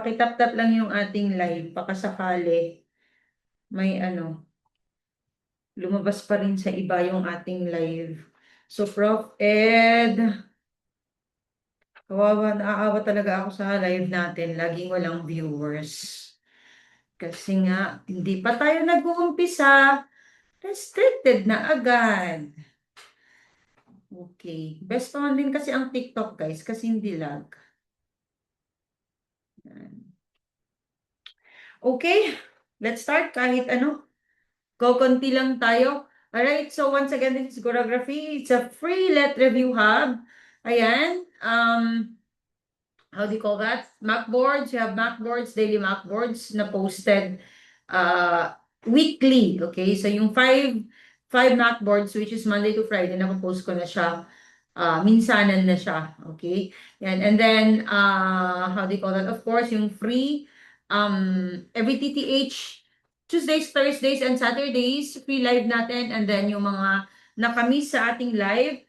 Pakitap-tap lang yung ating live, baka sakali may lumabas pa rin sa iba yung ating live. So, Prof. Ed, kawawa, naaawa talaga ako sa live natin. Laging walang viewers. Kasi nga, hindi pa tayo nag-uumpisa. Restricted na agad. Okay. Best naman din kasi ang TikTok, guys, kasi hindi lag. Yan. Okay, let's start kahit ano. Kokonti lang tayo. Alright, so once again, this is Choreography. It's a free let review hub. Ayan. How do you call that? Macboards. You have Macboards, daily Macboards na posted weekly. Okay, so yung five Macboards, which is Monday to Friday, napopost ko na siya. Minsanan na siya. Okay? Yan. And then, how do you call that? Of course, yung free, every TTH, Tuesdays, Thursdays, and Saturdays, free live natin. And then, yung mga nakamiss sa ating live,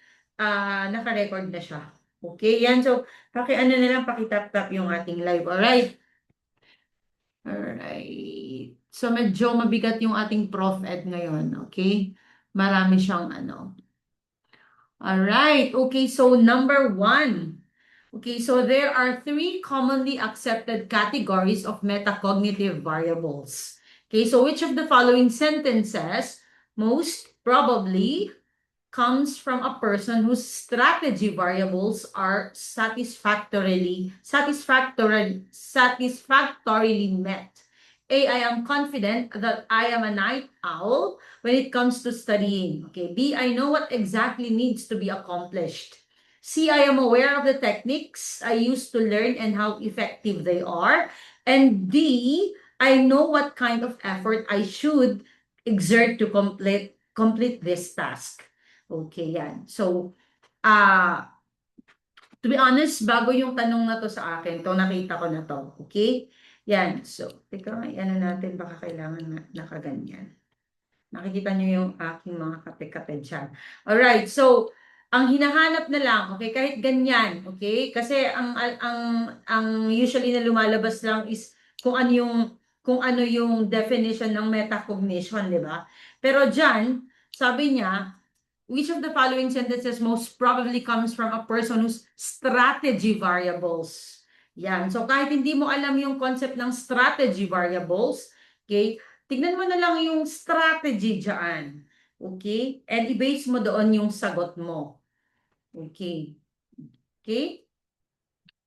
naka-record na siya. Okay? Yan. So, ano na lang, pakitap-tap yung ating live. Alright? Alright. So, medyo mabigat yung ating Prof. Ed ngayon. Okay? Marami siyang All right. Okay, so number one. Okay, so there are three commonly accepted categories of metacognitive variables. Okay, so which of the following sentences most probably comes from a person whose strategy variables are satisfactorily met? A, I am confident that I am a night owl when it comes to studying. Okay. B, I know what exactly needs to be accomplished. C, I am aware of the techniques I use to learn and how effective they are. And D, I know what kind of effort I should exert to complete this task. Okay, yan. So, to be honest, bago yung tanong na to sa akin, to nakita ko na to. Okay? Yan. So, teka nga, ano natin, baka kailangan na nakaganyan. Nakikita nyo yung aking mga kape-kape dyan. Alright, so, ang hinahanap na lang, okay, kahit ganyan, okay? Kasi ang usually na lumalabas lang is kung ano yung definition ng metacognition, di ba? Pero dyan, sabi niya, which of the following sentences most probably comes from a person whose strategy variables? Yan. So kahit hindi mo alam yung concept ng strategy variables, okay, tignan mo na lang yung strategy dyan. Okay? And i-base mo doon yung sagot mo. Okay? Okay?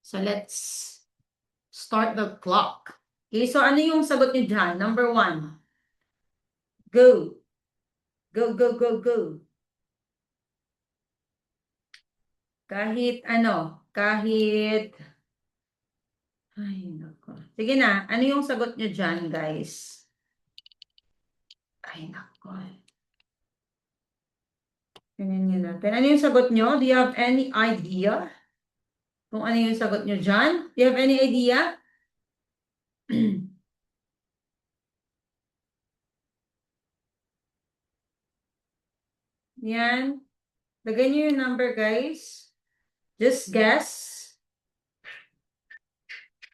So let's start the clock. Okay, so ano yung sagot niyo dyan? Number one. Go. Go, go, go, go. Kahit ay, nako. Sige na, ano yung sagot nyo dyan, guys? Ay, nako. Tingnan nyo natin. Ano yung sagot nyo? Do you have any idea? Kung ano yung sagot nyo dyan? Do you have any idea? Yan. Lagay nyo yung number, guys. Just guess.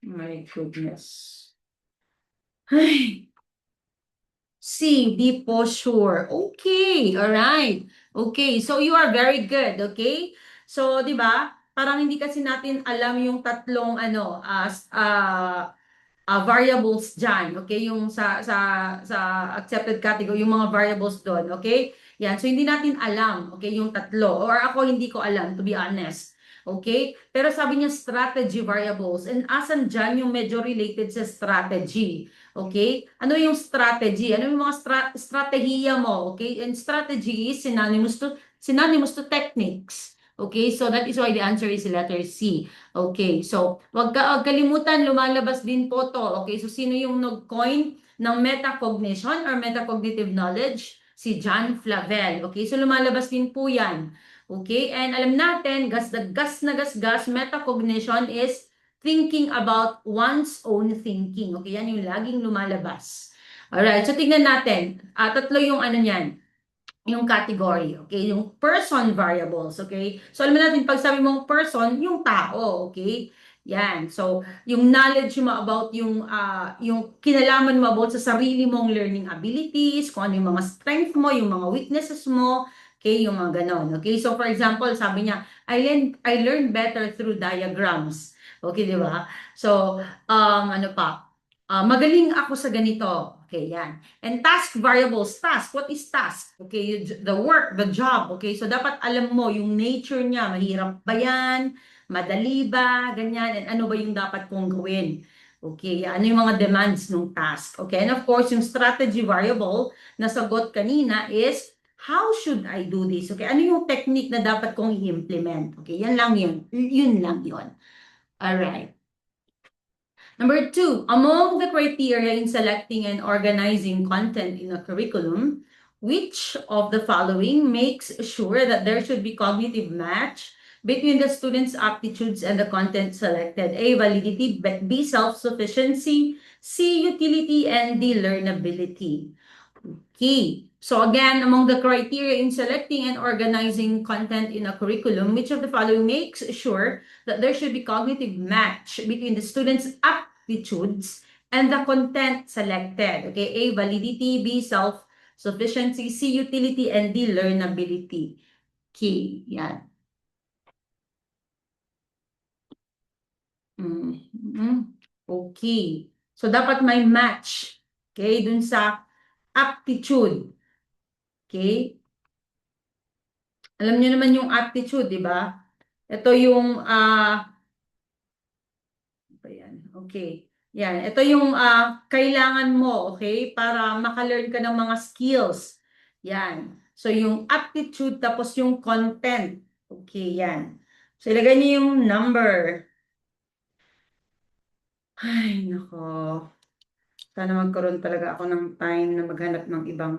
My goodness. Ay. C, be po sure. Okay, all right. Okay, so you are very good, okay? So, 'di ba? Parang hindi kasi natin alam yung tatlong variables diyan, okay? Yung sa accepted category, yung mga variables doon, okay? Yan. So hindi natin alam, okay, yung tatlo. Or ako hindi ko alam, to be honest. Okay? Pero sabi niya strategy variables. And asan diyan yung medyo related sa strategy? Okay? Ano yung strategy? Ano yung mga strategiya mo? Okay? And strategy is synonymous to techniques. Okay? So that is why the answer is letter C. Okay? So, wag kalimutan, lumalabas din po to. Okay? So, sino yung nag-coin ng metacognition or metacognitive knowledge? Si John Flavel. Okay? So, lumalabas din po yan. Okay? And alam natin, gas na gas, metacognition is thinking about one's own thinking. Okay, yan yung laging lumalabas. Alright, so tignan natin. Tatlo yung niyan, yung category. Okay, yung person variables. Okay, so alam natin, pag sabi mong person, yung tao. Okay, Yan. So, yung knowledge mo about yung kinalaman mo about sa sarili mong learning abilities, kung ano yung mga strength mo, yung mga weaknesses mo, okay, yung mga ganon. Okay, so for example, sabi niya, I learned better through diagrams. Okay, di ba? So, ano pa? Magaling ako sa ganito. Okay, yan. And task variables. Task. What is task? Okay, the work, the job. Okay, so dapat alam mo yung nature niya. Mahirap ba yan? Madali ba? Ganyan. And ano ba yung dapat kong gawin? Okay, ano yung mga demands ng task? Okay, and of course, yung strategy variable na sagot kanina is, how should I do this? Okay, ano yung technique na dapat kong i-implement? Okay, yan lang yun. Yun lang yun. Alright. Number two, among the criteria in selecting and organizing content in a curriculum, which of the following makes sure that there should be cognitive match between the student's aptitudes and the content selected? A, validity, B, self-sufficiency, C, utility, and D, learnability. Okay. So again, among the criteria in selecting and organizing content in a curriculum, which of the following makes sure that there should be cognitive match between the student's aptitudes and the content selected? Okay, A, validity, B, self-sufficiency, C, utility, and D, learnability. Okay, yan. Okay. So dapat may match, okay, dun sa aptitude. Okay? Alam niyo naman yung aptitude, di ba? Ito yung, ayan, okay. Yan, ito yung kailangan mo, okay? Para maka-learn ka ng mga skills. Yan. So, yung aptitude, tapos yung content. Okay, yan. So, ilagay niyo yung number. Ay, nako. Sana magkaroon talaga ako ng time na maghanap ng ibang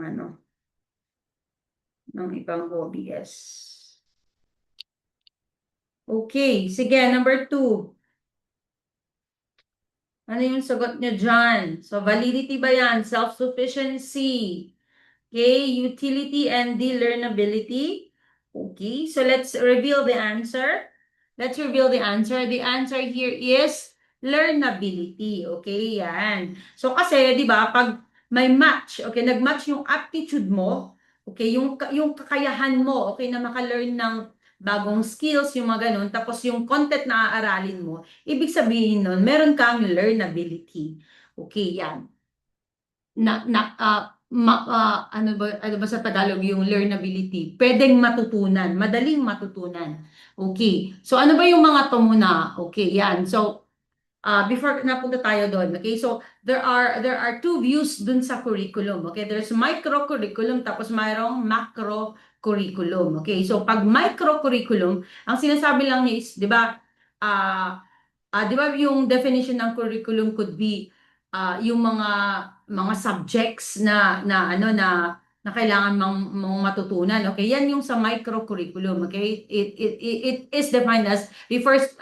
ng ibang OBS. Okay, sige, number 2. Ano yung sagot niya dyan? So, validity ba yan? Self-sufficiency. Okay, utility and the learnability. Okay, so let's reveal the answer. Let's reveal the answer. The answer here is learnability. Okay, yan. So, kasi, di ba, pag may match, okay, nag-match yung aptitude mo, okay, yung kakayahan mo, okay, na maka-learn ng bagong skills, yung mga ganun, tapos yung content na aaralin mo, ibig sabihin nun, meron kang learnability. Okay, yan. Ano ba sa Tagalog yung learnability? Pwedeng matutunan, madaling matutunan. Okay. So, ano ba yung mga to muna? Okay, yan. So, before napunta tayo doon, okay? So, there are two views dun sa curriculum, okay? There's micro-curriculum, tapos mayroong macro-curriculum, okay? So, pag micro-curriculum, ang sinasabi lang niya is, di ba, di ba yung definition ng curriculum could be yung mga subjects na kailangan mong matutunan. Okay, yan yung sa micro curriculum. Okay, it is defined as refers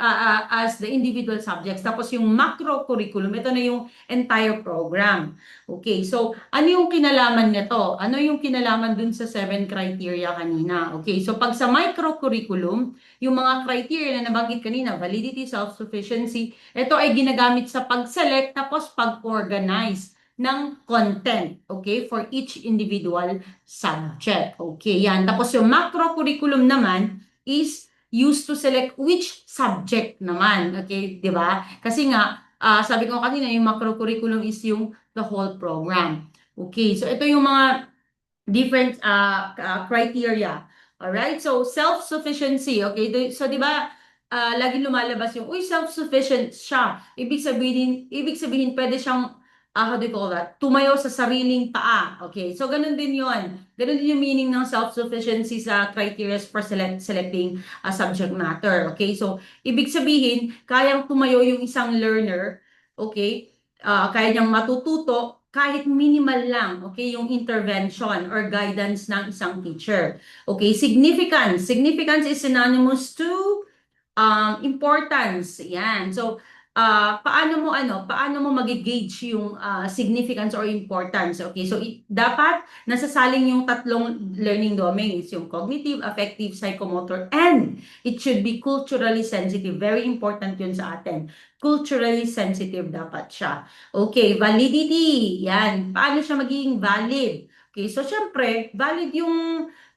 as the individual subjects. Tapos yung macro curriculum, ito na yung entire program. Okay, so ano yung kinalaman nito? Ano yung kinalaman dun sa 7 criteria kanina? Okay, so pag sa micro curriculum, yung mga criteria na nabanggit kanina, validity, self-sufficiency, ito ay ginagamit sa pag-select tapos pag-organize ng content, okay, for each individual subject. Okay, yan. Tapos yung macro curriculum naman is used to select which subject naman, okay, di ba? Kasi nga, sabi ko kanina, yung macro curriculum is yung the whole program. Okay, so ito yung mga different criteria. Alright? So, self-sufficiency. Okay? So, di ba, lagi lumalabas yung, uy, self-sufficient siya. Ibig sabihin, pwede siyang, how do you call that? Tumayo sa sariling paa. Okay? So, ganun din yun. Ganun din yung meaning ng self-sufficiency sa criteria for selecting a subject matter. Okay? So, ibig sabihin, kayang tumayo yung isang learner, okay? Kaya niyang matututo kahit minimal lang, okay, yung intervention or guidance ng isang teacher. Okay, significance. Significance is synonymous to importance. Yan. So, paano mo magi-gauge yung significance or importance. Okay, so dapat nasasaling yung tatlong learning domains, yung cognitive, affective, psychomotor, and it should be culturally sensitive. Very important yun sa atin. Culturally sensitive dapat siya. Okay, validity. Yan. Paano siya magiging valid? Okay, so syempre, valid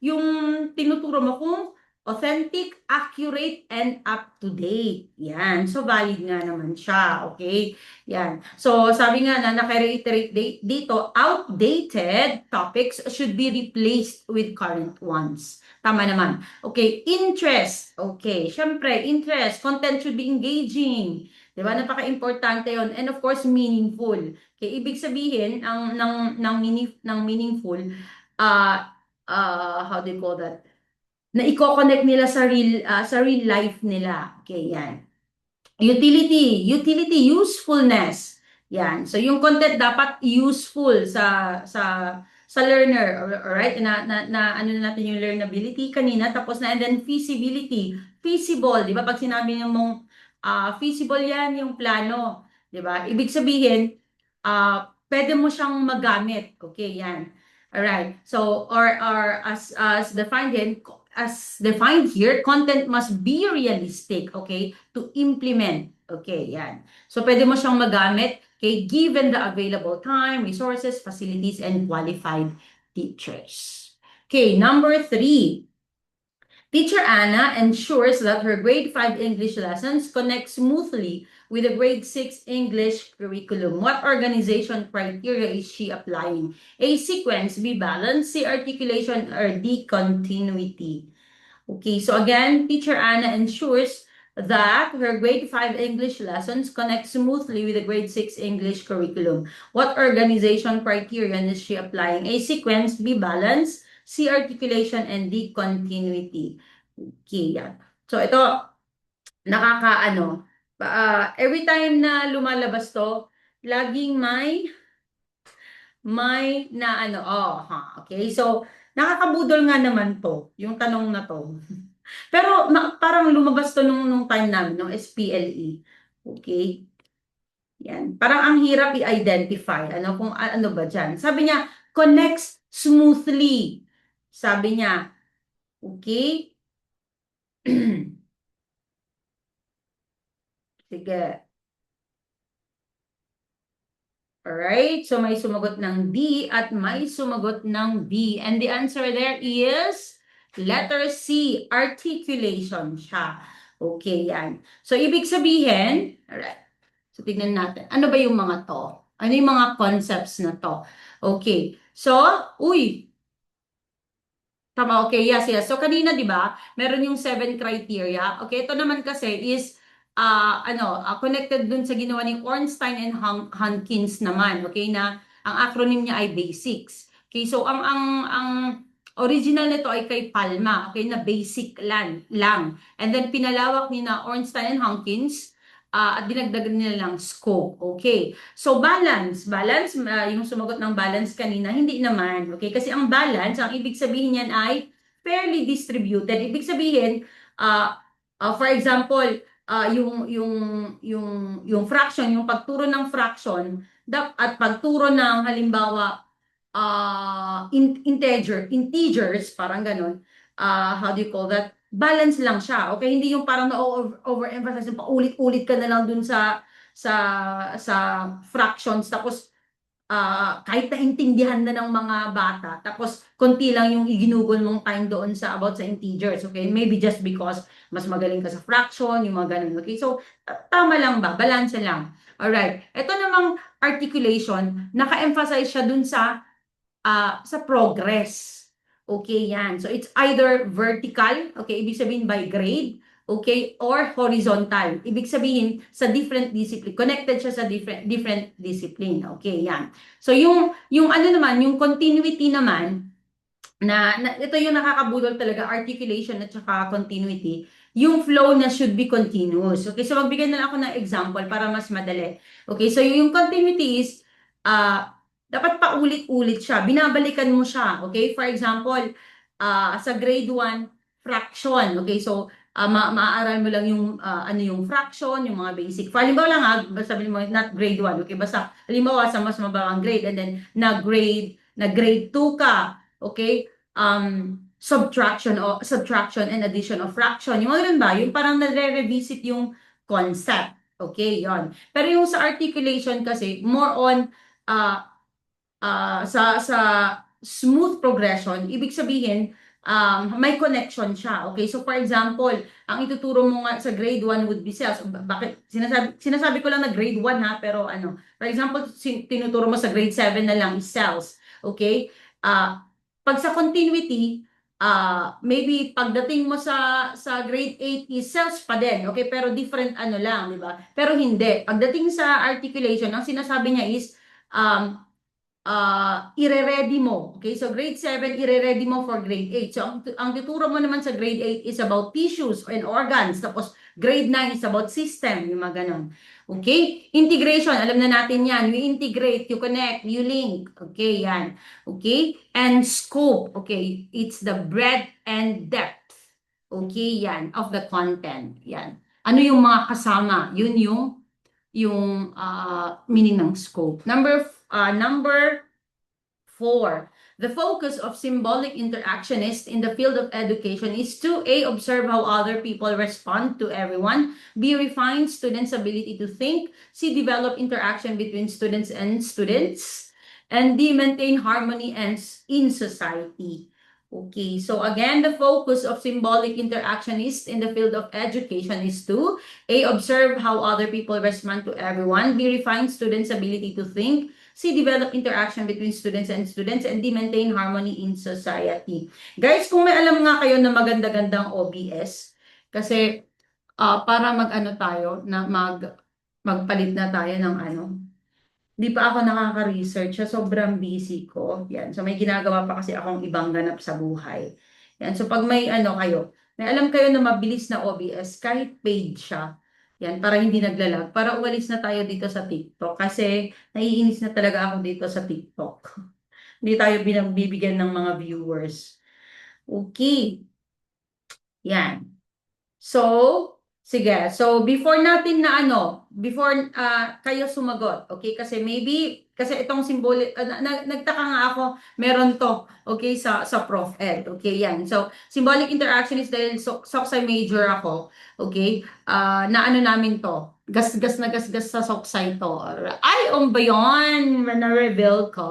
yung tinuturo mo kung authentic, accurate, and up-to-date. Yan. So, valid nga naman siya. Okay? Yan. So, sabi nga na naka-reiterate dito, outdated topics should be replaced with current ones. Tama naman. Okay. Interest. Okay. Syempre, interest. Content should be engaging. Diba? Napaka-importante yon. And of course, meaningful. Okay. Ibig sabihin, ng meaningful, how do you call that? Na i-connect nila sa real life nila. Okay, yan. Utility, usefulness. Yan. So yung content dapat useful sa learner, alright? Na ano na natin yung learnability kanina, tapos na, and then feasibility. Feasible, di ba? Pag sinabi niyo mong feasible yan yung plano, di ba? Ibig sabihin, pwede mo siyang magamit. Okay, yan. Alright. So, or as defined here, content must be realistic, okay, to implement. Okay, yan. So, pwede mo siyang magamit, okay, given the available time, resources, facilities, and qualified teachers. Okay, number 3. Teacher Anna ensures that her grade 5 English lessons connect smoothly with the grade 6 English curriculum. What organization criteria is she applying? A, sequence, B, balance, C, articulation, or D, continuity? Okay, so again, Teacher Anna ensures that her grade 5 English lessons connect smoothly with the grade 6 English curriculum. What organization criterion is she applying? A, sequence, B, balance, C, articulation, and D, continuity. Okay, yan. So ito, nakakaano, every time na lumalabas to, laging may na ano, okay. So, nakakabudol nga naman to, yung tanong na to. Pero parang lumabas to nung time namin, nung SPLE. Okay? Yan. Parang ang hirap i-identify. Ano kung ano ba diyan? Sabi niya, connects smoothly. Sabi niya, okay? Sige. Alright, so may sumagot ng D at may sumagot ng B. And the answer there is letter C, articulation siya. Okay, yan. So, ibig sabihin, alright, so tignan natin, ano ba yung mga to? Ano yung mga concepts na to? Okay, so, tama, okay, yes. So, kanina, di ba, meron yung 7 criteria. Okay, ito naman kasi is, connected dun sa ginawa ni Ornstein and Hankins naman. Okay, na ang acronym niya ay BASICS. Okay, so, ang original nito ay kay Palma. Okay, na basic lang. And then, pinalawak ni na Ornstein and Hankins, at dinagdagan nila lang scope. Okay. So, balance, yung sumagot ng balance kanina, hindi naman. Okay. Kasi ang balance, ang ibig sabihin niyan ay fairly distributed. Ibig sabihin, for example, yung fraction, yung pagturo ng fraction, at pagturo ng halimbawa, integers, parang ganun, how do you call that? Balance lang siya. Okay, hindi yung parang na-overemphasize, yung paulit-ulit ka na lang dun sa fractions, tapos kahit naintindihan na ng mga bata, tapos konti lang yung iginugol mong time doon sa about sa integers. Okay, maybe just because mas magaling ka sa fraction, yung mga ganun. Okay, so tama lang ba? Balance lang. Alright, ito namang articulation, naka-emphasize siya dun sa progress. Okay, yan. So, it's either vertical, okay, ibig sabihin by grade, okay, or horizontal. Ibig sabihin, sa different discipline. Connected siya sa different discipline. Okay, yan. So, yung ano naman, yung continuity naman, ito yung nakakabudol talaga, articulation at saka continuity, yung flow na should be continuous. Okay, so magbigay na lang ako ng example para mas madali. Okay, so yung continuity is, dapat paulit-ulit siya. Binabalikan mo siya. Okay, for example, sa grade 1, fraction. Okay, so maaaral mo lang yung ano yung fraction, yung mga basic. For halimbawa lang sabihin mo not grade 1, okay? Basta halimbawa sa mas mababang grade and then na grade 2 ka, okay? Subtraction and addition of fraction. Yung mga ganun ba? Yung parang nare-revisit yung concept. Okay, yon. Pero yung sa articulation kasi more on uh, sa smooth progression, ibig sabihin, may connection siya. Okay? So, for example, ang ituturo mo nga sa grade 1 would be cells. Bakit? Sinasabi ko lang na grade 1 ha, pero ano, for example, tinuturo mo sa grade 7 na lang is cells. Okay? Pag sa continuity, maybe pagdating mo sa grade 8 is cells pa din. Okay? Pero different ano lang, di ba? Pero hindi. Pagdating sa articulation, ang sinasabi niya is, ire-ready mo. Okay, so grade 7, ire-ready mo for grade 8. So, ang tuturo mo naman sa grade 8 is about tissues and organs. Tapos, grade 9 is about system, yung mga ganon. Okay, integration, alam na natin yan. You integrate, you connect, you link. Okay, yan. Okay, and scope. Okay, it's the breadth and depth. Okay, yan, of the content. Yan. Ano yung mga kasama? Yun yung meaning ng scope. Number 4, the focus of symbolic interactionist in the field of education is to A, observe how other people respond to everyone, B, refine students' ability to think, C, develop interaction between students, and D, maintain harmony in society. Okay, so again, the focus of symbolic interactionist in the field of education is to A, observe how other people respond to everyone, B, refine students' ability to think, C, develop interaction between students, and D, maintain harmony in society. Guys, kung may alam nga kayo na maganda-gandang OBS, kasi para mag-ano tayo, na magpalit na tayo ng ano, di pa ako nakaka-research, sobrang busy ko. Yan. So may ginagawa pa kasi akong ibang ganap sa buhay. Yan. So pag may ano kayo, may alam kayo na mabilis na OBS, kahit paid siya. Yan, para hindi naglalag. Para umalis na tayo dito sa TikTok. Kasi naiinis na talaga ako dito sa TikTok. Hindi tayo bibigyan ng mga viewers. Okay. Yan. So, sige. So, before kayo sumagot, okay? Kasi maybe, kasi itong symbolic, nagtaka nga ako, meron to, okay, sa Prof. Ed. Okay, yan. So, symbolic interaction is dahil Soksay major ako, okay? Na ano namin to, gasgas na gasgas sa Soksay to. Ay, ba yun? Na-reveal ko.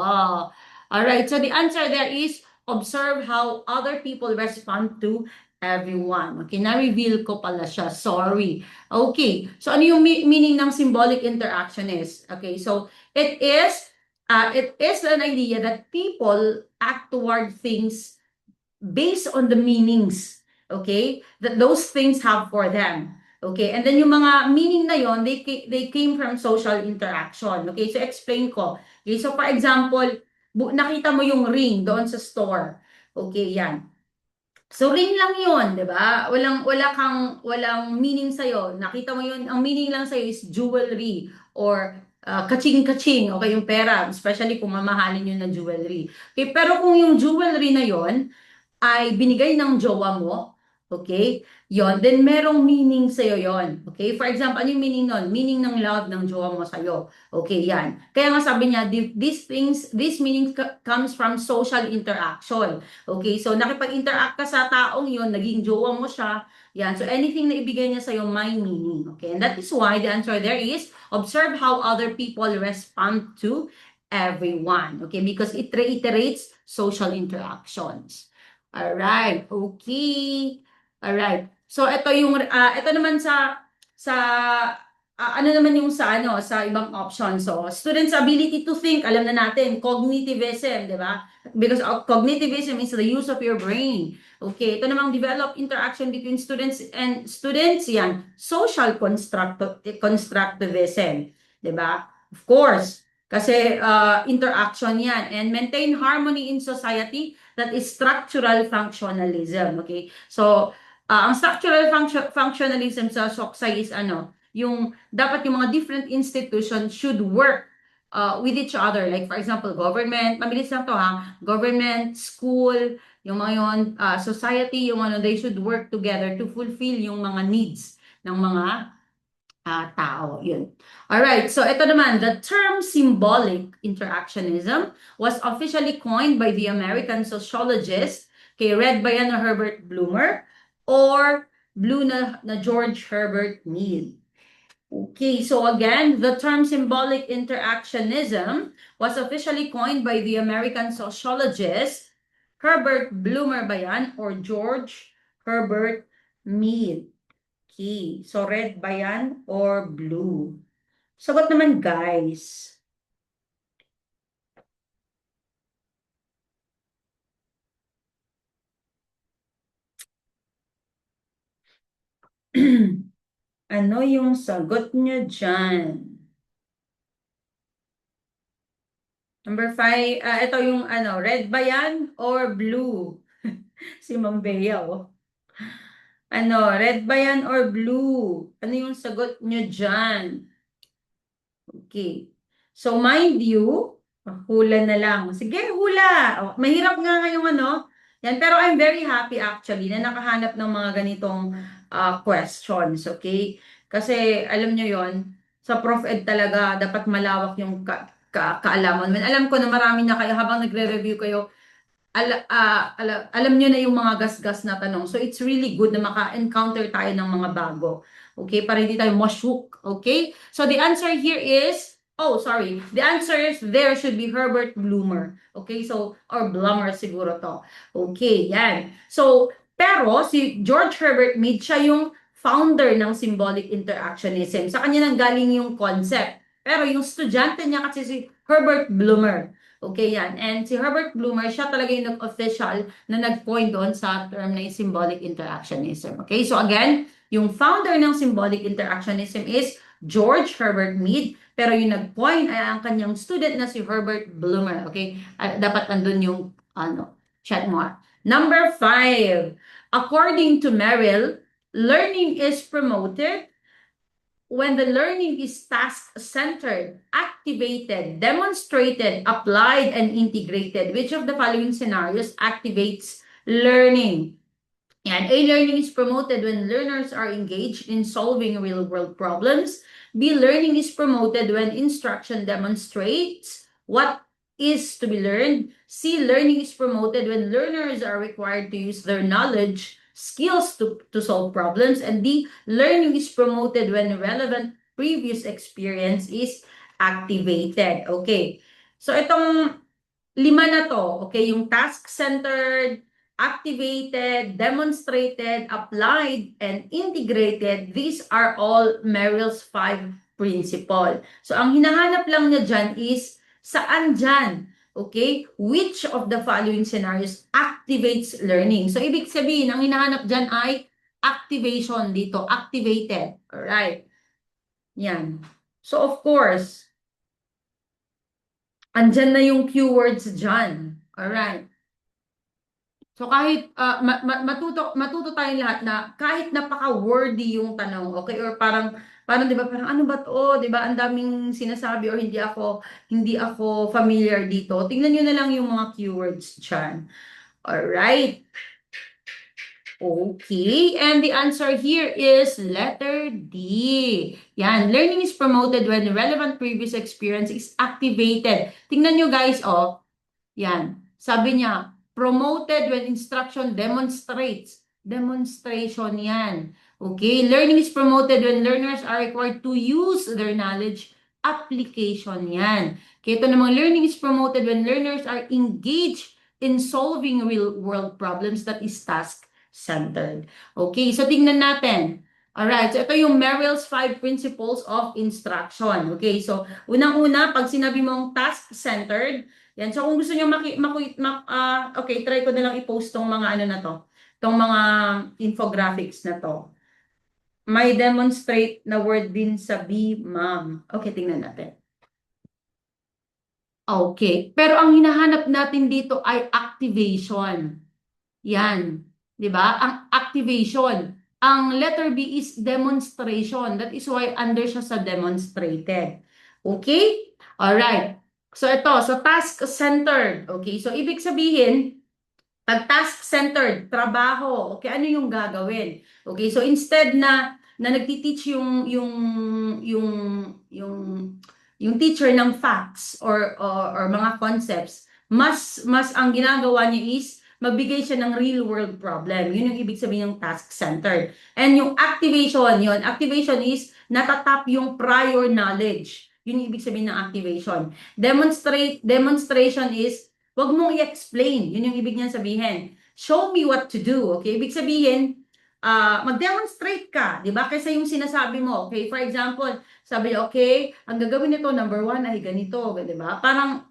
Alright, so the answer there is, observe how other people respond to everyone. Okay, na-reveal ko pala siya. Sorry. Okay, so ano yung meaning ng symbolic interactionist? Okay, so it is an idea that people act toward things based on the meanings, okay, that those things have for them. Okay, and then yung mga meaning na yon, they came from social interaction. Okay, so explain ko. Okay, so for example, nakita mo yung ring doon sa store. Okay, yan. So ring lang 'yon, 'di ba? Walang meaning sa Nakita mo 'yon, ang meaning lang sa is jewelry or kaching-kaching, okay, yung pera, especially kung mamahalin yun na jewelry. Okay, pero kung yung jewelry na 'yon ay binigay ng jowa mo, okay? Yon, then merong meaning sa'yo yon. Okay? For example, ano yung meaning nun? Meaning ng love ng jowa mo sa'yo. Okay, yan. Kaya nga sabi niya, this meaning comes from social interaction. Okay, so nakipag-interact ka sa taong yon, naging jowa mo siya, yan. So anything na ibigay niya sa'yo, may meaning. Okay, and that is why the answer there is, observe how other people respond to everyone. Okay, because it reiterates social interactions. Alright, okay. Alright. So ito ito naman ano naman yung sa ibang option. So students' ability to think, alam na natin, cognitivism, di ba? Because cognitivism is the use of your brain. Okay, ito namang develop interaction between students, yan, social constructivism, di ba? Of course, kasi interaction yan, and maintain harmony in society, that is structural functionalism. Okay, so ang structural functionalism sa Soksay is yung dapat yung mga different institutions should work with each other. Like for example, government, mabilis lang to ha, government, school, yung mga yun, society, yung ano, they should work together to fulfill yung mga needs ng mga tao. Yun. Alright, so ito naman, the term symbolic interactionism was officially coined by the American sociologist, read by Herbert Blumer, or blue na George Herbert Mead. Okay, so again, the term symbolic interactionism was officially coined by the American sociologist Herbert Blumer ba yan? Or George Herbert Mead. Okay, so red ba yan or blue? Sagot naman guys. Ano yung sagot nyo dyan? Number 5, ito yung ano, red ba yan or blue? Si Ma'am Bea, oh. Ano, red ba yan or blue? Ano yung sagot nyo dyan? Okay. So, mind you, hula na lang. Sige, hula. Oh, mahirap nga ngayong ano. Yan, pero I'm very happy actually na nakahanap ng mga ganitong questions, okay? Kasi alam nyo yon sa Prof Ed talaga dapat malawak yung kaalaman. Alam ko na marami na kayo habang nagre-review kayo, alam nyo na yung mga gasgas na tanong. So, it's really good na maka-encounter tayo ng mga bago. Okay? Para hindi tayo mashook. Okay? So, the answer here is, oh, sorry. The answer is, there should be Herbert Blumer. Okay? So, or Blummer siguro to. Okay, yan. So, pero, si George Herbert Mead, siya yung founder ng symbolic interactionism. Sa kanya nang galing yung concept. Pero yung estudyante niya kasi si Herbert Blumer. Okay, yan. And si Herbert Blumer, siya talaga yung nag-official na nag-point doon sa term na yung symbolic interactionism. Okay, so again, yung founder ng symbolic interactionism is George Herbert Mead, pero yung nag-point ay ang kanyang student na si Herbert Blumer. Okay, dapat andun yung check mark. Number 5, according to Merrill, learning is promoted when the learning is task-centered, activated, demonstrated, applied, and integrated. Which of the following scenarios activates learning? And A, learning is promoted when learners are engaged in solving real-world problems. B, learning is promoted when instruction demonstrates what is to be learned. C, learning is promoted when learners are required to use their knowledge skills to solve problems. And D, learning is promoted when relevant previous experience is activated. Okay. So itong 5 na to, okay, yung task-centered, activated, demonstrated, applied, and integrated, these are all Merrill's 5 principle. So ang hinahanap lang niya dyan is saan dyan? Okay? Which of the following scenarios activates learning? So, ibig sabihin, ang hinahanap dyan ay activation dito. Activated. Alright. Yan. So, of course, andyan na yung keywords dyan. Alright. So, kahit matuto tayong lahat na kahit napaka-wordy yung tanong, okay? Or parang 'di ba, parang ano ba 'to, 'di ba? Ang daming sinasabi or hindi ako familiar dito. Tingnan niyo na lang yung mga keywords diyan. All right. Okay, and the answer here is letter D. Yan, learning is promoted when relevant previous experience is activated. Tingnan nyo guys, oh. Yan, sabi niya, promoted when instruction demonstrates. Demonstration yan. Okay, learning is promoted when learners are required to use their knowledge. Application yan. Kaya ito namang learning is promoted when learners are engaged in solving real-world problems, that is task-centered. Okay, so tingnan natin. Alright, so ito yung Merrill's 5 principles of instruction. Okay, so unang-una, pag sinabi mong task-centered, yan. So, kung gusto nyo okay, try ko na lang i-post tong mga ano na to. Tong mga infographics na to. May demonstrate na word din sa B, ma'am. Okay, tingnan natin. Okay. Pero ang hinahanap natin dito ay activation. Yan. 'Di ba? Ang activation. Ang letter B is demonstration. That is why under siya sa demonstrated. Okay? Alright. So ito, so task-centered. Okay, so ibig sabihin, pag task-centered, trabaho, okay, ano yung gagawin? Okay, so instead na nagti-teach yung yung yung teacher ng facts or mga concepts, mas ang ginagawa niya is magbigay siya ng real world problem. Yun yung ibig sabihin ng task-centered. And yung activation, yun, activation is natatap yung prior knowledge. Yun yung ibig sabihin ng activation. Demonstration is wag mong i-explain. Yun yung ibig niyan sabihin. Show me what to do. Okay? Ibig sabihin, mag-demonstrate ka. Di ba? Kaysa yung sinasabi mo. Okay? For example, sabi niya, okay, ang gagawin nito, number one, ay ganito. Di ba? Parang,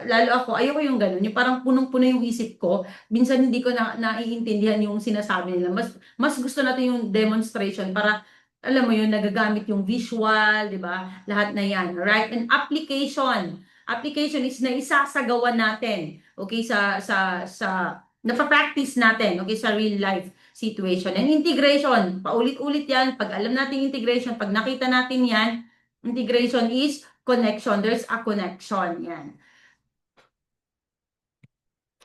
lalo ako, ayoko yung ganun. Yung parang punong-puno yung isip ko. Minsan hindi ko naiintindihan yung sinasabi nila. Mas gusto natin yung demonstration para alam mo yun, nagagamit yung visual, di ba? Lahat na yan. Right? And application. Application is na isasagawa natin, okay, sa napa-practice natin, okay, sa real life situation. And integration, paulit-ulit yan. Pag alam natin integration, pag nakita natin yan, integration is connection. There's a connection. Yan.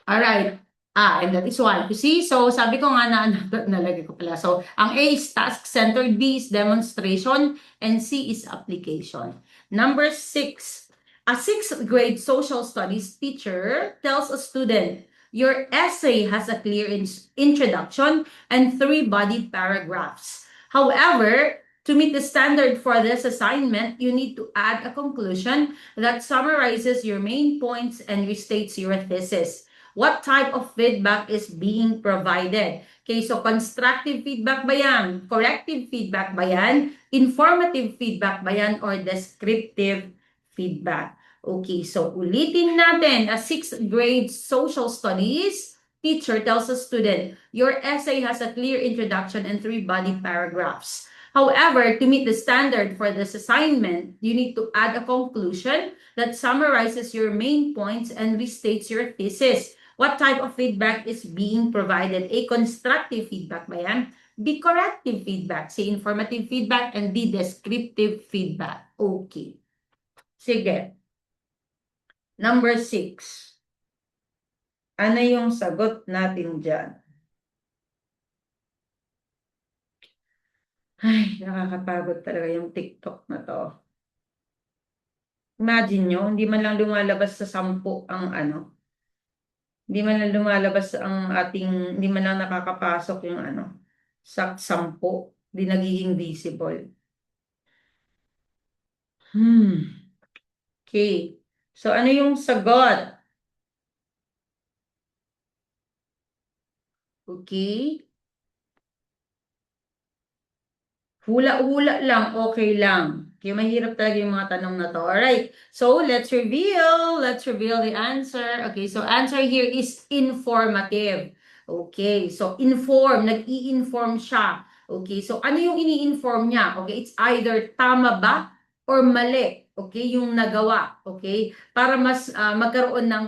Alright. And that is one. You see? So, sabi ko nga nalagay ko pala. So, ang A is task-centered, B is demonstration, and C is application. Number 6. A 6th grade social studies teacher tells a student, your essay has a clear introduction and 3 body paragraphs. However, to meet the standard for this assignment, you need to add a conclusion that summarizes your main points and restates your thesis. What type of feedback is being provided? Okay, so constructive feedback ba yan? Corrective feedback ba yan? Informative feedback ba yan? Or descriptive feedback? Okay, so ulitin natin. A 6th grade social studies teacher tells a student, your essay has a clear introduction and 3 body paragraphs. However, to meet the standard for this assignment, you need to add a conclusion that summarizes your main points and restates your thesis. What type of feedback is being provided? A, constructive feedback ba yan? B, corrective feedback. C, informative feedback. And D, descriptive feedback. Okay. Sige. Number 6. Ano yung sagot natin dyan? Ay, nakakapagod talaga yung TikTok na to. Imagine nyo, hindi man lang lumalabas sa 10 ang ano. Hindi man lang lumalabas ang ating, hindi man lang nakakapasok yung ano, sa 10, hindi nagiging visible. Okay. So, ano yung sagot? Okay. Hula-hula lang, okay lang. Okay, mahirap talaga yung mga tanong na to. Alright, so let's reveal. Let's reveal the answer. Okay, so answer here is informative. Okay, so inform, nag-i-inform siya. Okay, so ano yung ini-inform niya? Okay, it's either tama ba or mali. Okay, yung nagawa. Okay, para mas magkaroon ng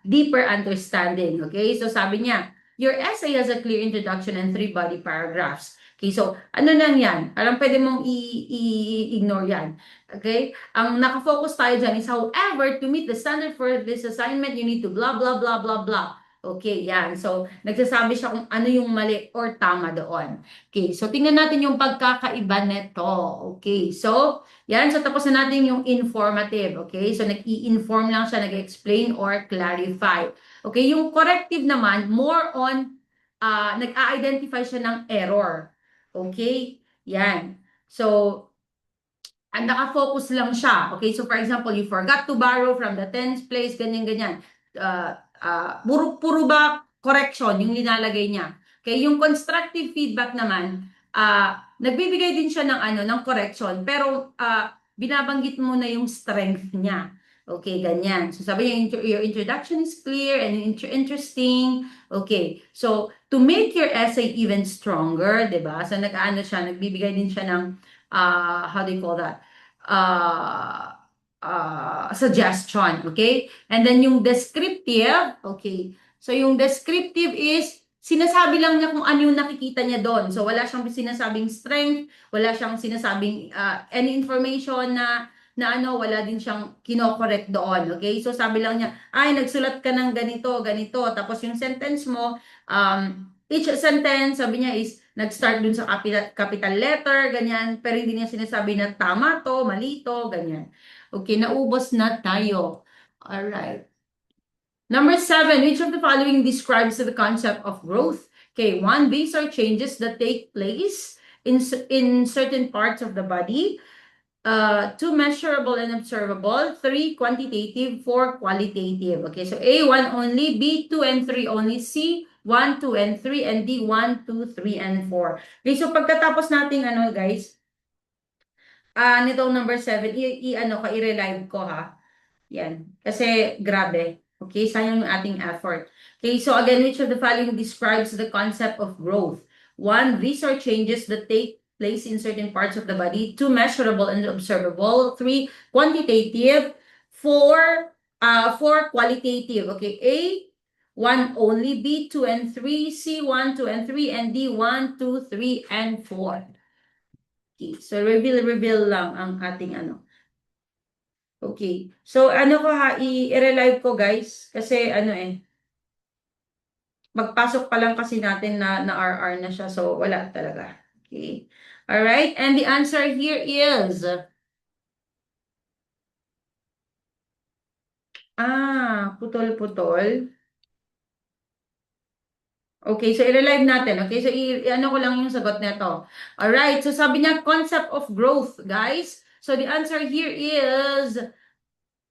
deeper understanding. Okay, so sabi niya, your essay has a clear introduction and 3 body paragraphs. Okay, so ano lang yan? Alam, pwede mong i-ignore yan. Okay? Ang nakafocus tayo dyan is, however, to meet the standard for this assignment, you need to blah, blah, blah, blah, blah. Okay, yan. So, nagsasabi siya kung ano yung mali or tama doon. Okay, so tingnan natin yung pagkakaiba nito. Okay, so, yan. So, tapos na natin yung informative. Okay, so nag-i-inform lang siya, nag-explain or clarify. Okay, yung corrective naman, more on, nag-a-identify siya ng error. Okay? Yan. So, naka-focus lang siya. Okay? So, for example, you forgot to borrow from the 10th place, ganyan-ganyan. Puro ba correction yung linalagay niya? Okay? Yung constructive feedback naman, nagbibigay din siya ng, ng correction, pero binabanggit mo na yung strength niya. Okay, ganyan. So, sabi niya, your introduction is clear and interesting. Okay, so, to make your essay even stronger, di ba? So, nag-ano siya, nagbibigay din siya ng, how do you call that? Suggestion, okay? And then, yung descriptive, okay. So, yung descriptive is, sinasabi lang niya kung ano yung nakikita niya doon. So, wala siyang sinasabing strength, wala siyang sinasabing any information na na ano, wala din siyang kino-correct doon. Okay? So sabi lang niya, ay, nagsulat ka ng ganito, ganito. Tapos yung sentence mo, each sentence, sabi niya is, nag-start dun sa capital letter, ganyan. Pero hindi niya sinasabi na tama to, mali to, ganyan. Okay, naubos na tayo. Alright. Number 7, which of the following describes the concept of growth? Okay, 1, these are changes that take place in certain parts of the body. 2, measurable and observable. 3, quantitative. 4, qualitative. Okay, so A, 1 only. B, 2 and 3 only. C, 1, 2 and 3. And D, 1, 2, 3 and 4. Okay, so pagkatapos nating ano guys, nitong number 7, i-relive ko ha. Yan. Kasi grabe. Okay, sayang yung ating effort. Okay, so again, which of the following describes the concept of growth? 1, these are changes that take place in certain parts of the body. 2, measurable and observable. 3, quantitative. 4, 4, qualitative. Okay, A, 1 only. B, 2 and 3. C, 1, 2 and 3. And D, 1, 2, 3, and 4. Okay, so reveal lang ang ating ano. Okay. So, ano ko ha, i-relive ko guys. Kasi ano magpasok pa lang kasi natin na RR na siya. So, wala talaga. Okay. Alright. And the answer here is, putol-putol. Okay, so i-relive natin. Okay, so ano ko lang yung sagot nito. Alright, so sabi niya, concept of growth, guys. So the answer here is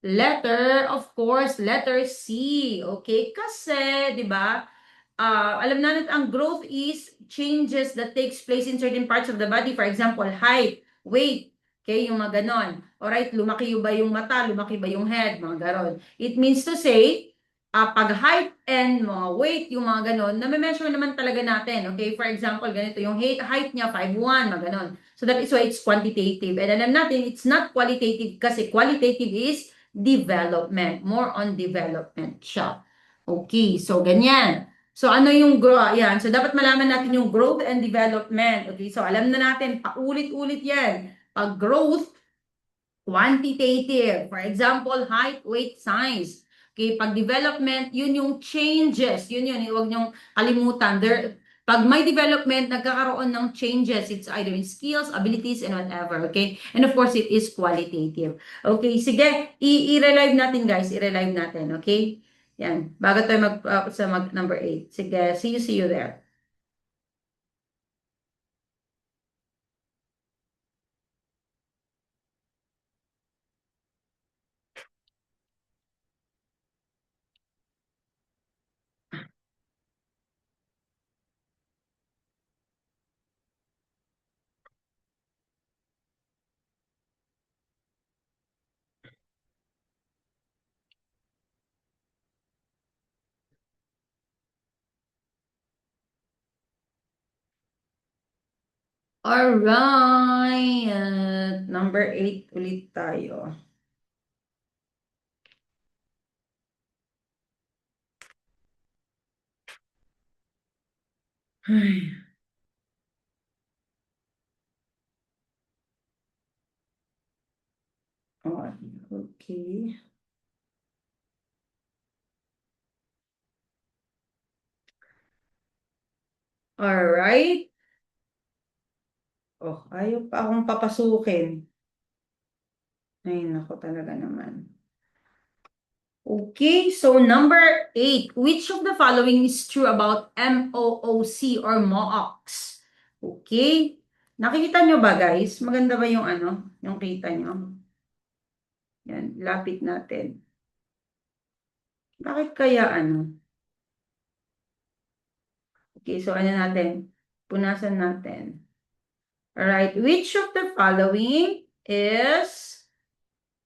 letter, of course, letter C. Okay, kasi, di ba, alam natin ang growth is changes that takes place in certain parts of the body. For example, height, weight, okay, yung mga ganon. Alright, lumaki ba yung mata, lumaki ba yung head, mga ganon. It means to say, pag height and mga weight, yung mga ganon, na-measure naman talaga natin. Okay, for example, ganito, yung height niya, 5'1", mga ganon. So that is why it's quantitative. And alam natin, it's not qualitative kasi qualitative is development. More on development siya. Okay, so ganyan. So ano yung growth? Yan. So dapat malaman natin yung growth and development. Okay, so alam na natin, paulit-ulit yan. Pag growth, quantitative. For example, height, weight, size. Okay, pag development, yun yung changes. Yun, huwag niyong kalimutan. Pag may development, nagkakaroon ng changes. It's either in skills, abilities, and whatever. Okay? And of course, it is qualitative. Okay, sige. I-relive natin, guys. I-relive natin. Okay? Yan. Bago tayo number 8. Sige. See you there. Alright. Number 8 ulit tayo. Ay. Okay. Alright. Oh, ayaw pa akong papasukin. Ay, nako talaga naman. Okay, so number 8. Which of the following is true about MOOC or MOOCs? Okay. Nakikita nyo ba guys? Maganda ba yung ano? Yung kita nyo? Yan, lapit natin. Bakit kaya ano? Okay, so ano natin? Punasan natin. Alright, which of the following is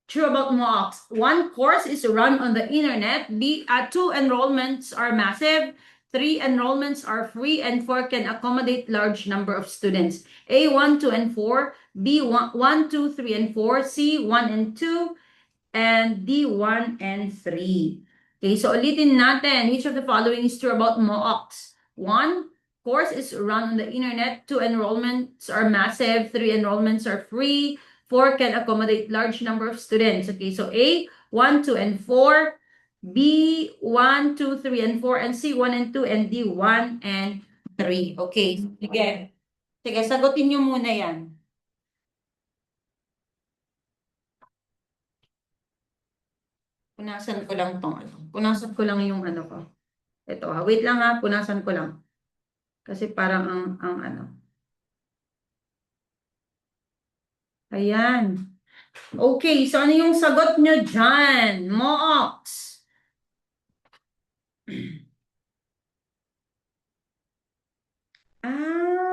true about MOOCs? 1 course is run on the internet. 2 enrollments are massive. 3 enrollments are free. And 4 can accommodate large number of students. A, 1, 2, and 4. B, 1, 2, 3, and 4. C, 1 and 2. And D, 1 and 3. Okay, so ulitin natin. Which of the following is true about MOOCs? 1, course is run on the internet. 2 enrollments are massive. 3 enrollments are free. 4 can accommodate large number of students. Okay, so A, 1, 2, and 4. B, 1, 2, 3, and 4. And C, 1 and 2. And D, 1 and 3. Okay, sige. Sige, sagutin nyo muna yan. Punasan ko lang tong ano. Punasan ko lang yung ano ko. Ito ha. Wait lang ha. Punasan ko lang. Kasi parang ang ano. Ayan. Okay, so ano yung sagot nyo dyan? Mooks.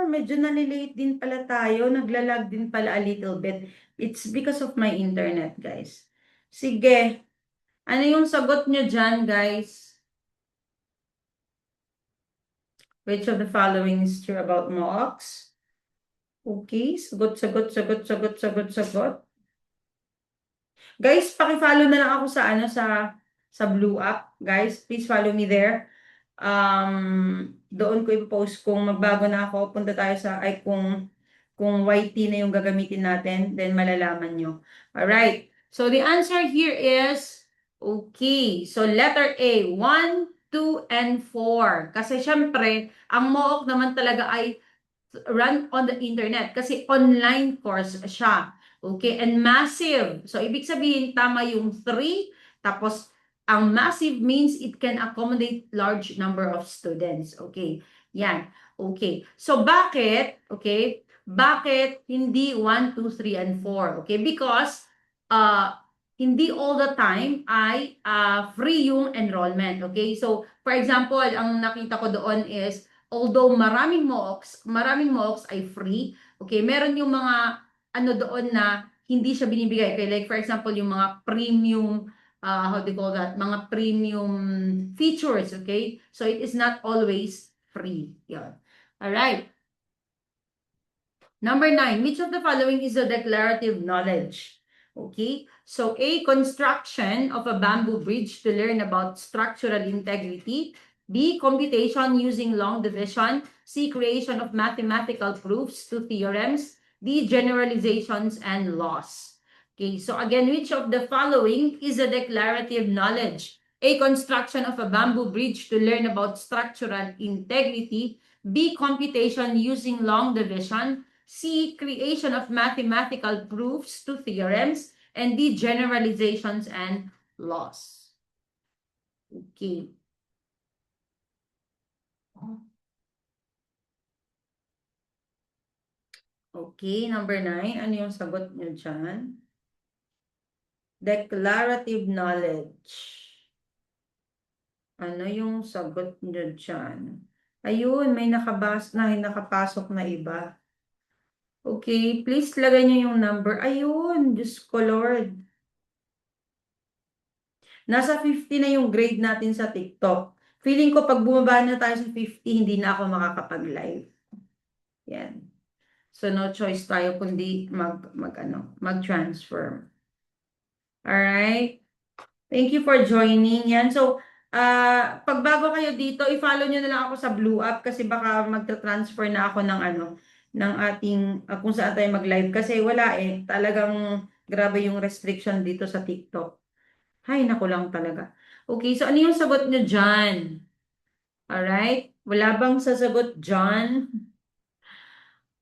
Medyo nalilate din pala tayo. Naglalag din pala a little bit. It's because of my internet, guys. Sige. Ano yung sagot nyo dyan, guys? Which of the following is true about Mooks? Okay, sagot, sagot, sagot, sagot, sagot, sagot. Guys, paki-follow na lang ako sa ano sa Blue App. Guys, please follow me there. Doon ko i-post kung magbago na ako, punta tayo sa ay kung YT na yung gagamitin natin, then malalaman nyo. Alright. So the answer here is okay. So letter A, 1, 2, and 4. Kasi syempre, ang MOOC naman talaga ay run on the internet kasi online course siya. Okay? And massive. So, ibig sabihin, tama yung 3. Tapos, ang massive means it can accommodate large number of students. Okay? Yan. Okay. So, bakit? Okay? Bakit hindi 1, 2, 3, and 4? Okay? Because, hindi all the time ay free yung enrollment. Okay? So, for example, ang nakita ko doon is although maraming MOOCs ay free, okay, meron yung mga ano doon na hindi siya binibigay. Okay, like for example, yung mga premium, how do you call that? Mga premium features, okay? So it is not always free. Yan. All right. Number 9, which of the following is a declarative knowledge? Okay, so A, construction of a bamboo bridge to learn about structural integrity. B, computation using long division. C, creation of mathematical proofs to theorems. D, generalizations and laws. Okay, so again, which of the following is a declarative knowledge? A, construction of a bamboo bridge to learn about structural integrity. B, computation using long division. C, creation of mathematical proofs to theorems. And D, generalizations and laws. Okay. Okay, number 9. Ano yung sagot nyo dyan? Declarative knowledge. Ano yung sagot nyo dyan? Ayun, may nakapasok na iba. Okay, please lagay nyo yung number. Ayun, Diyos ko Lord. Nasa 50 na yung grade natin sa TikTok. Feeling ko pag bumaba na tayo sa 50, hindi na ako makakapag-live. Yan. So no choice tayo kundi mag-transfer. Alright? Thank you for joining. Yan. So, pag bago kayo dito, i-follow nyo na lang ako sa Blue App kasi baka magta-transfer na ako ng ating, kung saan tayo mag-live. Kasi wala eh. Talagang grabe yung restriction dito sa TikTok. Hay, naku lang talaga. Okay, so ano yung sagot nyo dyan? Alright? Wala bang sasagot dyan?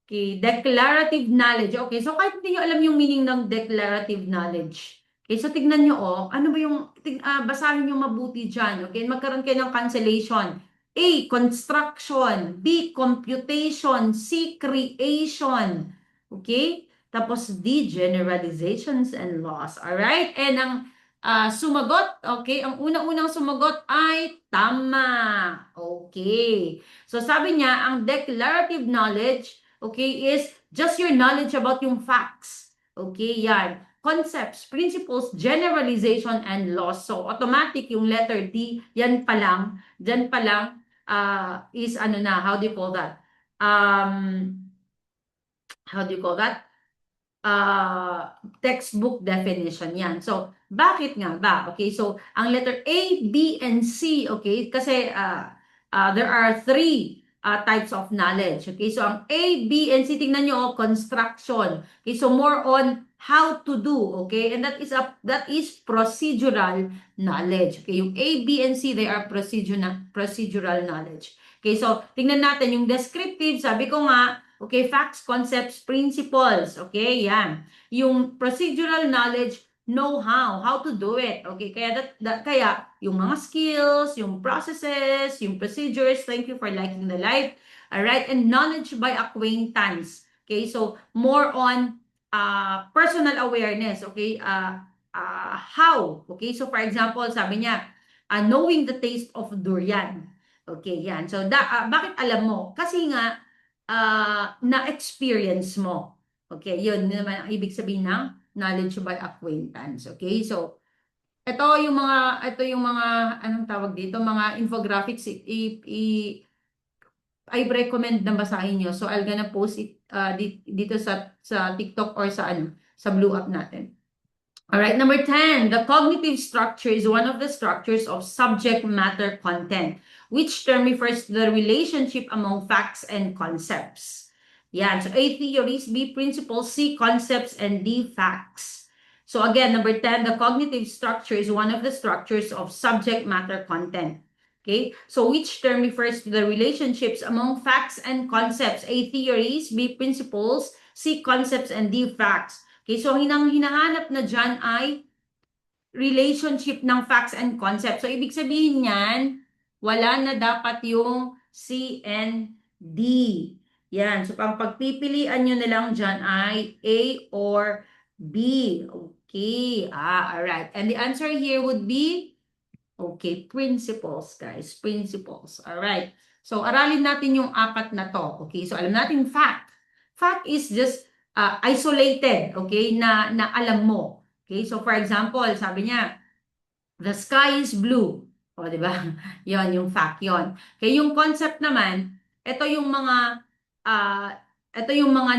Okay, declarative knowledge. Okay, so kahit hindi nyo alam yung meaning ng declarative knowledge. Okay, so tignan nyo, ano ba yung, basahin nyo mabuti dyan. Okay, magkaroon kayo ng cancellation. A, construction. B, computation. C, creation. Okay? Tapos D, generalizations and laws. Alright? And ang sumagot, okay, ang unang-unang sumagot ay tama. Okay. So sabi niya, ang declarative knowledge, okay, is just your knowledge about yung facts. Okay, yan. Concepts, principles, generalization, and laws. So, automatic yung letter D, yan pa lang, dyan pa lang, is ano na, how do you call that? How do you call that? Textbook definition yan. So, bakit nga ba? Okay, so, ang letter A, B, and C, okay, kasi there are 3 types of knowledge. Okay, so ang A, B, and C, tingnan nyo, construction. Okay, so more on how to do, okay? And that is procedural knowledge. Okay, yung A, B, and C, they are procedural knowledge. Okay, so tingnan natin yung descriptive, sabi ko nga, okay, facts, concepts, principles. Okay, yan. Yung procedural knowledge, know-how, how to do it. Okay, kaya yung mga skills, yung processes, yung procedures, thank you for liking the live. Alright, and knowledge by acquaintance. Okay, so more on personal awareness. Okay, how. Okay, so for example, sabi niya, knowing the taste of durian. Okay, yan. So, bakit alam mo? Kasi nga, na-experience mo. Okay, yun naman ang ibig sabihin ng knowledge by acquaintance. Okay, so, ito yung mga, anong tawag dito, mga infographics, I recommend na basahin nyo. So, I'm gonna post it dito sa TikTok or sa Blue App natin. All right, number 10, the cognitive structure is one of the structures of subject matter content, which term refers to the relationship among facts and concepts. Yan, so A, theories, B, principles, C, concepts, and D, facts. So again, number 10, the cognitive structure is one of the structures of subject matter content. Okay, so which term refers to the relationships among facts and concepts? A, theories, B, principles, C, concepts, and D, facts. Okay, so hinahanap na dyan ay relationship ng facts and concepts. So, ibig sabihin niyan, wala na dapat yung C and D. Yan. So, pang pagpipilian nyo na lang dyan ay A or B. Okay. Alright. And the answer here would be, okay, principles, guys. Principles. Alright. So, aralin natin yung apat na to. Okay. So, alam natin fact. Fact is just isolated, okay, na alam mo. Okay, so for example, sabi niya, the sky is blue. O, di ba? Yon yung fact yon. Okay, yung concept naman, ito yung mga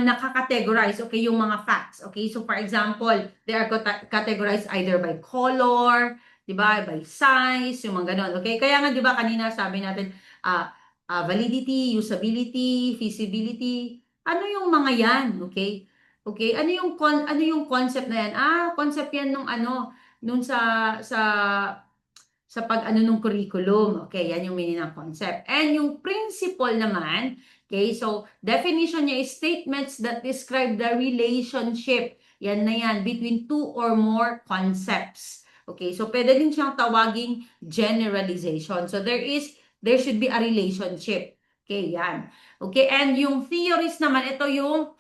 nakakategorize, okay, yung mga facts. Okay, so for example, they are categorized either by color, di ba, by size, yung mga ganon. Okay, kaya nga, di ba, kanina sabi natin, validity, usability, feasibility, ano yung mga yan, okay? Okay, ano yung concept na yan? Concept yan nung sa pag-ano nung curriculum. Okay, yan yung meaning ng concept. And yung principle naman, okay, so definition niya is statements that describe the relationship. Yan na yan, between two or more concepts. Okay, so pwede din siyang tawaging generalization. So there should be a relationship. Okay, yan. Okay, and yung theories naman, ito yung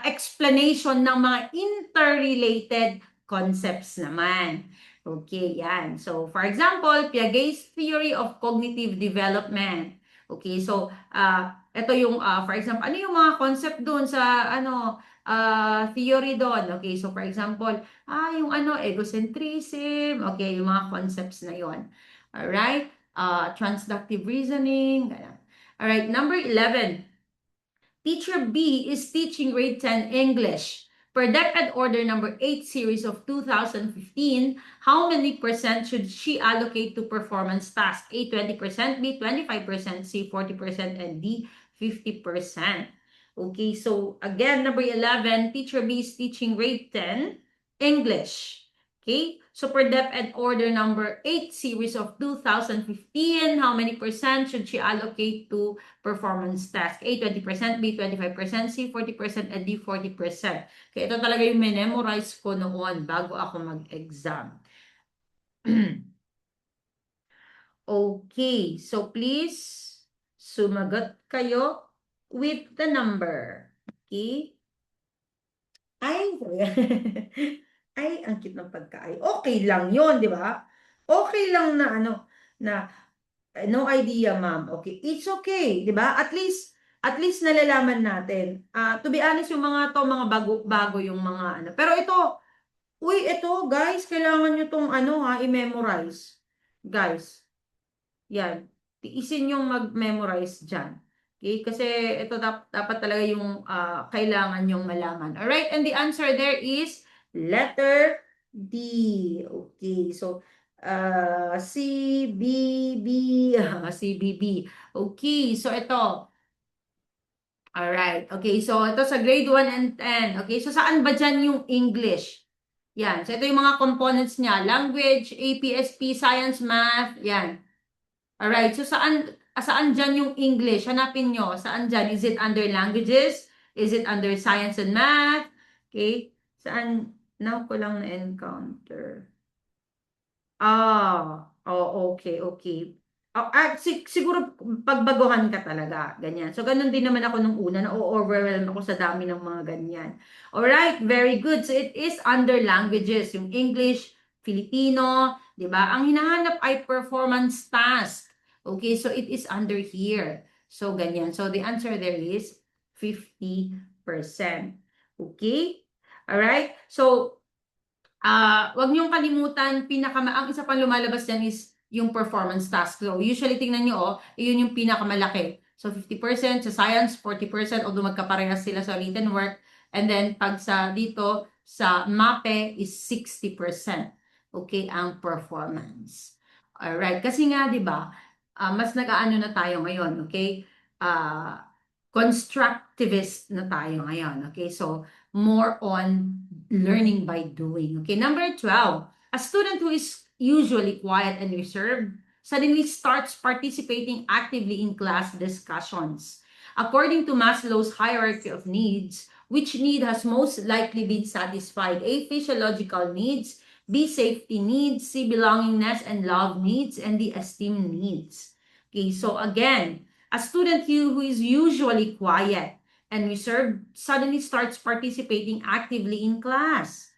explanation ng mga interrelated concepts naman. Okay, yan. So, for example, Piaget's theory of cognitive development. Okay, so, ito yung, for example, ano yung mga concept doon sa, theory doon? Okay, so, for example, yung egocentrism. Okay, yung mga concepts na yon. Alright? Transductive reasoning. Alright, number 11. Teacher B is teaching grade 10 English. Per DepEd Order number 8 series of 2015, how many percent should she allocate to performance tasks? A, 20%, B, 25%, C, 40%, and D, 50%. Okay, so again, number 11, Teacher B is teaching grade 10 English. Okay, so per DepEd Order number 8 series of 2015, how many percent should she allocate to performance task? A, 20%, B, 25%, C, 40%, and D, 40%. Kaya ito talaga yung memorize ko noon bago ako mag-exam. Okay, so please sumagot kayo with the number. Okay? Ay, ay, ang cute ng pagkain. Okay lang yon, di ba? Okay lang na no idea, ma'am. Okay, it's okay, di ba? At least nalalaman natin. To be honest, yung mga bago yung mga Pero ito, guys, kailangan nyo tong i-memorize. Guys, yan. Tiisin yung mag-memorize dyan. Okay, kasi ito dapat talaga yung kailangan yung malaman. Alright, and the answer there is letter D. Okay, so C, B, B, C, B, B. Okay, so ito. Alright. Okay, so ito sa grade 1 and 10. Okay, so saan ba dyan yung English? Yan. So ito yung mga components niya. Language, APSP, Science, Math. Yan. Alright, so saan dyan yung English? Hanapin nyo. Saan dyan? Is it under languages? Is it under Science and Math? Okay. Saan? Now ko lang na-encounter. Okay, okay. Siguro pagbaguhan ka talaga, ganyan. So, ganun din naman ako nung una, na-overwhelm ako sa dami ng mga ganyan. Alright, very good. So, it is under languages, yung English, Filipino, di ba? Ang hinahanap ay performance task. Okay, so it is under here. So, ganyan. So, the answer there is 50%. Okay? Alright? So, wag niyong kalimutan, ang isa pang lumalabas dyan is yung performance task. So, usually, tingnan nyo, yun yung pinakamalaki. So, 50% sa science, 40%, although magkaparehas sila sa written work. And then, pag dito, sa MAPE is 60%. Okay, ang performance. Alright, kasi nga, di ba, mas nag-aano na tayo ngayon, okay? Constructivist na tayo ngayon, okay? So, more on learning by doing. Okay, number 12. A student who is usually quiet and reserved suddenly starts participating actively in class discussions. According to Maslow's hierarchy of needs, which need has most likely been satisfied? A, physiological needs, B, safety needs, C, belongingness and love needs, and D, esteem needs. Okay, so again, a student who is usually quiet and reserved suddenly starts participating actively in class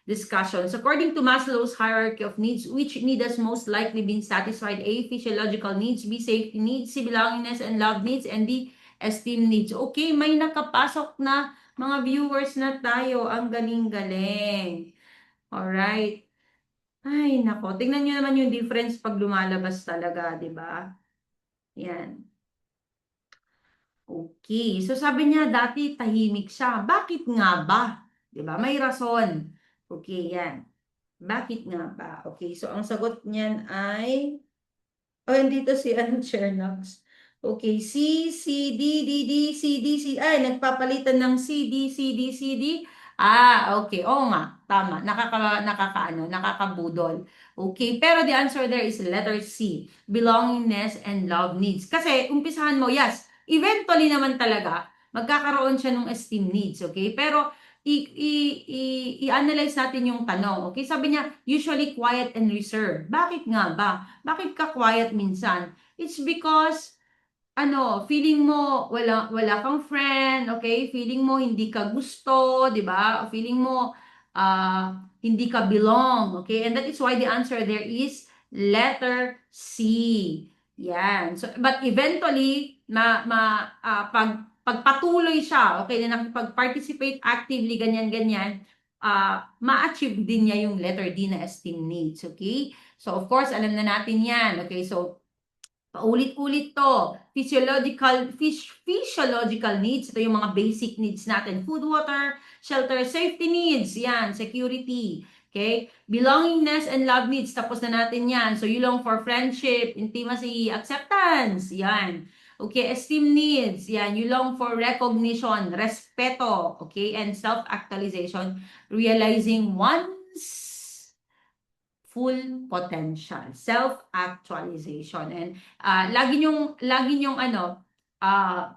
discussions. According to Maslow's hierarchy of needs, which need has most likely been satisfied? A, physiological needs, B, safety needs, C, belongingness and love needs, and D, esteem needs. Okay, may nakapasok na mga viewers na tayo. Ang galing-galing. Alright. Ay, nako. Tingnan nyo naman yung difference pag lumalabas talaga, di ba? Yan. Okay. So sabi niya dati tahimik siya. Bakit nga ba? 'Di ba? May rason. Okay, yan. Bakit nga ba? Okay, so ang sagot niyan ay andito si Chernox. Okay, C, C, D, D, D, C, D, C. Ay, nagpapalitan ng C, D, C, D, C, D. Okay. Oo nga. Tama. Nakakabudol. Okay, pero the answer there is letter C. Belongingness and love needs. Kasi, umpisahan mo, yes, eventually naman talaga, magkakaroon siya ng esteem needs. Okay, pero i-analyze natin yung tanong. Okay, sabi niya, usually quiet and reserved. Bakit nga ba? Bakit ka quiet minsan? It's because feeling mo wala kang friend, okay? Feeling mo hindi ka gusto, 'di ba? Feeling mo hindi ka belong, okay? And that is why the answer there is letter C. Yan. So but eventually pagpatuloy siya, okay, na nakipag-participate actively ganyan-ganyan, ma-achieve din niya yung letter D na esteem needs, okay? So of course, alam na natin 'yan, okay? So paulit-ulit to. Physiological needs. Ito yung mga basic needs natin. Food, water, shelter, safety needs. Yan, security. Okay? Belongingness and love needs. Tapos na natin yan. So, you long for friendship, intimacy, acceptance. Yan. Okay, esteem needs. Yan, you long for recognition, respeto. Okay, and self-actualization. Realizing one's full potential, self-actualization. And lagi nyong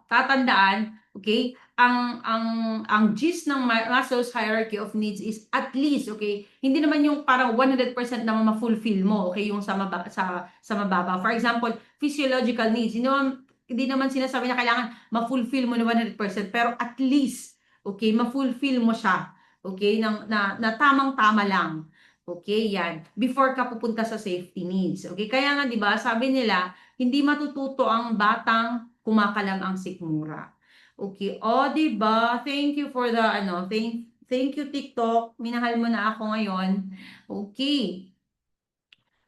tatandaan, okay? Ang gist ng Maslow's hierarchy of needs is at least, okay? Hindi naman yung parang 100% na ma-fulfill mo, okay? Yung sa mababa. For example, physiological needs. Hindi naman sinasabi na kailangan ma-fulfill mo na 100%, pero at least, okay, ma-fulfill mo siya. Okay? Na tamang-tama lang. Okay, yan. Before ka pupunta sa safety needs. Okay, kaya nga 'di ba, sabi nila, hindi matututo ang batang kumakalam ang sikmura. Okay, 'di ba? Thank you for the thank you TikTok. Minahal mo na ako ngayon. Okay.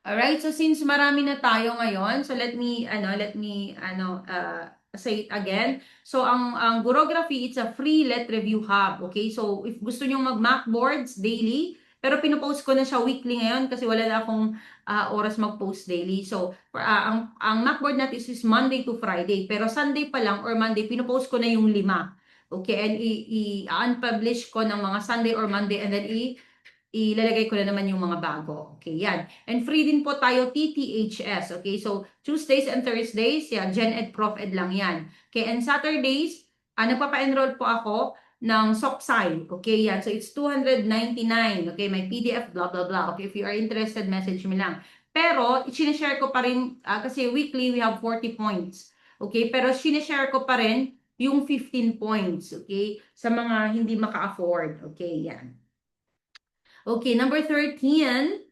Alright, so since marami na tayo ngayon, so let me say it again. So ang Gurography, it's a free let review hub. Okay, so if gusto niyo mag-mock boards daily, Pero pinopost ko na siya weekly ngayon kasi wala na akong oras mag-post daily. So, ang Macboard natin is Monday to Friday. Pero Sunday pa lang or Monday, pinopost ko na yung 5. Okay, and i-unpublish ko ng mga Sunday or Monday and then ilalagay ko na naman yung mga bago. Okay, yan. And free din po tayo TTHS. Okay, so Tuesdays and Thursdays, yan, Gen Ed Prof Ed lang yan. Okay, and Saturdays, nagpapa-enroll po ako ng Soksai. Okay, yan. So it's 299. Okay, may PDF, blah, blah, blah. Okay, if you are interested, message me lang. Pero, sinishare ko pa rin, kasi weekly we have 40 points. Okay, pero sinishare ko pa rin yung 15 points. Okay, sa mga hindi maka-afford. Okay, yan. Okay, number 13.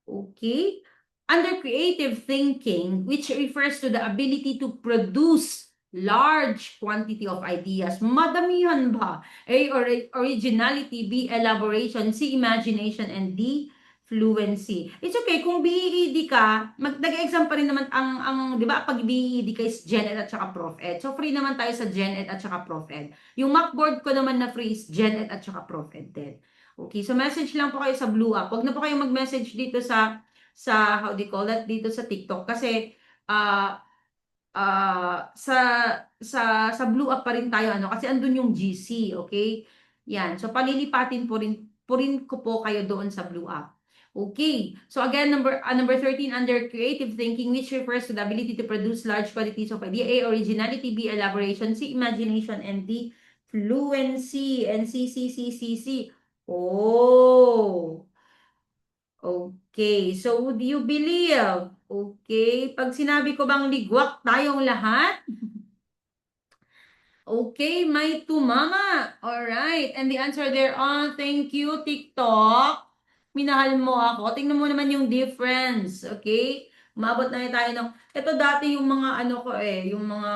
Okay. Under creative thinking, which refers to the ability to produce large quantity of ideas. Madamihan ba? A, originality. B, elaboration. C, imagination. And D, fluency. It's okay. Kung BEED ka, nag-exam pa rin naman di ba, pag BEED ka is Gen Ed at saka Prof Ed. So, free naman tayo sa Gen Ed at saka Prof Ed. Yung Macboard ko naman na free is Gen Ed at saka Prof Ed din. Okay, so message lang po kayo sa Blue App. Huwag na po kayo mag-message dito sa how do you call that, dito sa TikTok kasi uh, sa Blue App pa rin tayo kasi andun yung GC, okay? Yan. So palilipatin po rin ko po kayo doon sa Blue App. Okay. So again, number 13 under creative thinking, which refers to the ability to produce large quantities of idea. A, originality. B, elaboration. C, imagination. And D, fluency. And C. Oh. Okay, so would you believe? Okay, pag sinabi ko bang ligwak tayong lahat? Okay, may tumama. Alright, and the answer there, thank you, TikTok. Minahal mo ako. Tingnan mo naman yung difference, okay? Maabot na tayo ng, ito dati yung mga ko yung mga,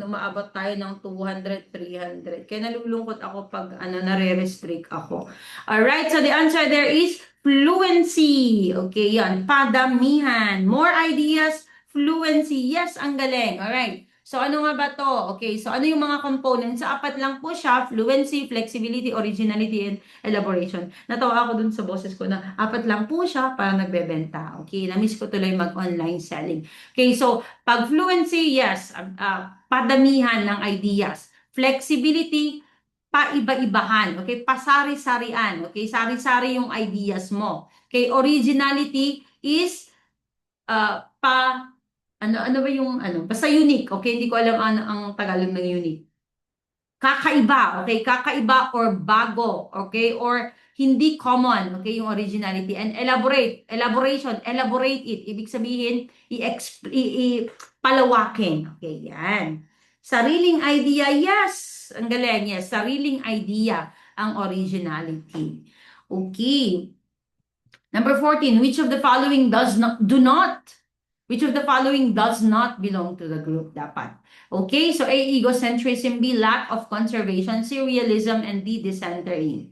maabot tayo ng 200, 300. Kaya nalulungkot ako pag, nare-restrict ako. Alright, so the answer there is fluency. Okay, yan. Padamihan. More ideas, fluency. Yes, ang galing. Alright. So, ano nga ba to? Okay, so ano yung mga components? Sa apat lang po siya, fluency, flexibility, originality, and elaboration. Natawa ako dun sa boses ko na apat lang po siya para nagbebenta. Okay, na-miss ko tuloy mag-online selling. Okay, so pag fluency, yes, padamihan ng ideas. Flexibility, paiba-ibahan. Okay, pasari-sarian. Okay, sari-sari yung ideas mo. Okay, originality is ano ba yung basta unique, okay? Hindi ko alam ang Tagalog ng unique. Kakaiba, okay? Kakaiba or bago, okay? Or hindi common, okay? Yung originality. And elaborate it. Ibig sabihin, palawakin. Okay, yan. Sariling idea, yes. Ang galing, yes. Sariling idea ang originality. Okay. Number 14, which of the following which of the following does not belong to the group dapat? Okay, so A, egocentrism, B, lack of conservation, C, realism, and D, dysentery.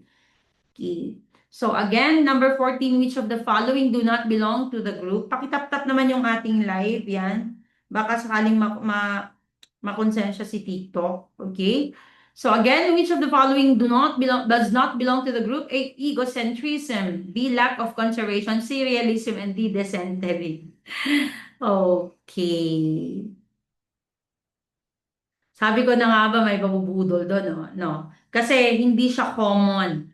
Okay. So again, number 14, which of the following do not belong to the group? Pakitap-tap naman yung ating live, yan. Baka sakaling makonsensya si TikTok. Okay? So again, which of the following does not belong to the group? A, egocentrism, B, lack of conservation, C, realism, and D, dysentery. Okay. Sabi ko na nga ba may pabubudol doon, no? Kasi hindi siya common.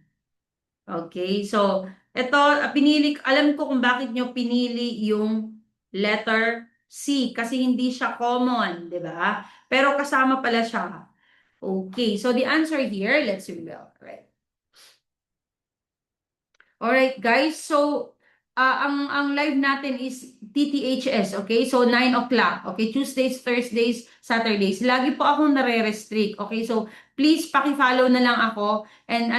Okay, so ito, alam ko kung bakit nyo pinili yung letter C kasi hindi siya common, di ba? Pero kasama pala siya. Okay, so the answer here, let's reveal, right? Alright guys, so ang live natin is TTHS, okay? So 9 o'clock, okay? Tuesdays, Thursdays, Saturdays. Lagi po akong nare-restrict, okay? So please paki-follow na lang ako and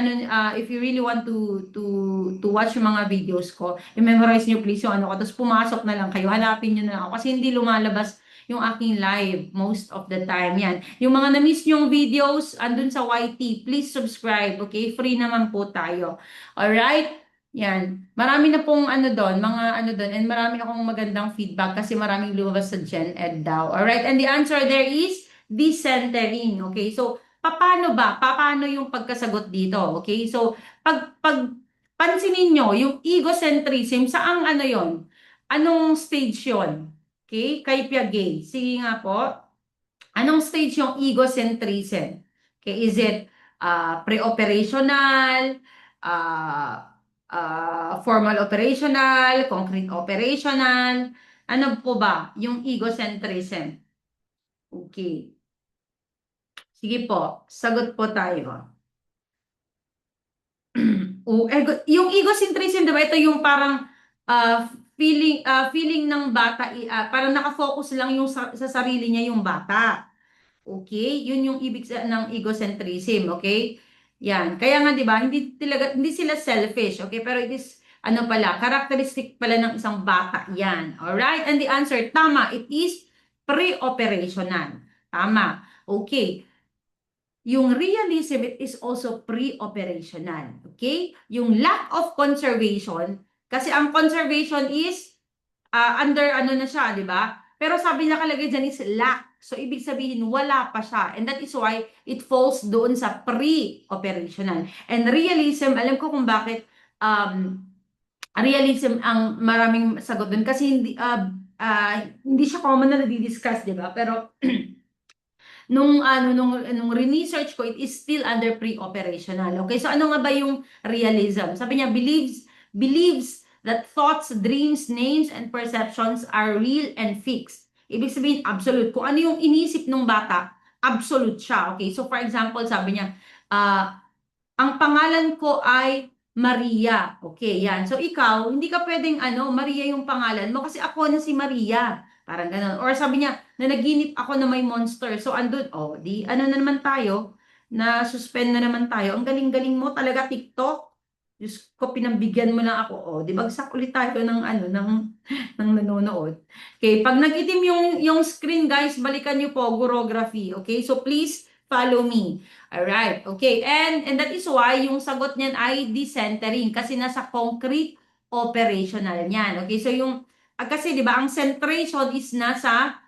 if you really want to watch yung mga videos ko, i-memorize niyo please yung ko, tapos pumasok na lang kayo, hanapin niyo na ako kasi hindi lumalabas yung aking live most of the time. Yan. Yung mga na-miss yung videos, andun sa YT, please subscribe, okay? Free naman po tayo. Alright? Yan. Marami na pong doon, and marami akong magandang feedback kasi maraming lumabas sa Gen Ed daw. Alright, and the answer there is decentering. Okay, so paano ba? Paano yung pagkasagot dito? Okay, so pag pansinin nyo, yung egocentrism, saang ano yon? Anong stage yon? Okay, kay Piaget. Sige nga po, anong stage yung egocentrism? Okay, is it pre-operational, uh, formal operational, concrete operational? Ano po ba yung egocentrism? Okay. Sige po, sagot po tayo. Yung egocentrism, di ba? Ito yung parang feeling ng bata, parang nakafocus lang yung sa sarili niya yung bata. Okay? Yun yung ibig ng egocentrism, okay? Yan. Kaya nga 'di ba, hindi sila selfish, okay? Pero it is ano pala, characteristic pala ng isang bata 'yan. All right? And the answer, tama, it is pre-operational. Tama. Okay. Yung realism, it is also pre-operational. Okay? Yung lack of conservation, kasi ang conservation is under ano na siya, di ba? Pero sabi niya nakalagay dyan is lack. So, ibig sabihin, wala pa siya. And that is why it falls doon sa pre-operational. And realism, alam ko kung bakit realism ang maraming sagot doon. Kasi hindi siya common na nadi-discuss, di ba? Pero nung research ko, it is still under pre-operational. Okay, so ano nga ba yung realism? Sabi niya, believes that thoughts, dreams, names, and perceptions are real and fixed. Ibig sabihin, absolute. Kung ano yung inisip ng bata, absolute siya. Okay, so for example, sabi niya, ang pangalan ko ay Maria. Okay, yan. So ikaw, hindi ka pwedeng Maria yung pangalan mo kasi ako na si Maria. Parang ganun. Or sabi niya, nanaginip ako na may monster. So andun, di ano na naman tayo, na suspend na naman tayo. Ang galing-galing mo talaga, TikTok. Diyos ko, pinambigyan mo lang ako. Di bagsak ulit tayo ng nanonood. Okay, pag nag-itim yung screen, guys, balikan niyo po, Gurography. Okay, so please follow me. Alright, okay. And that is why yung sagot niyan ay decentering kasi nasa concrete operational niyan. Okay, so kasi 'di ba ang centration is nasa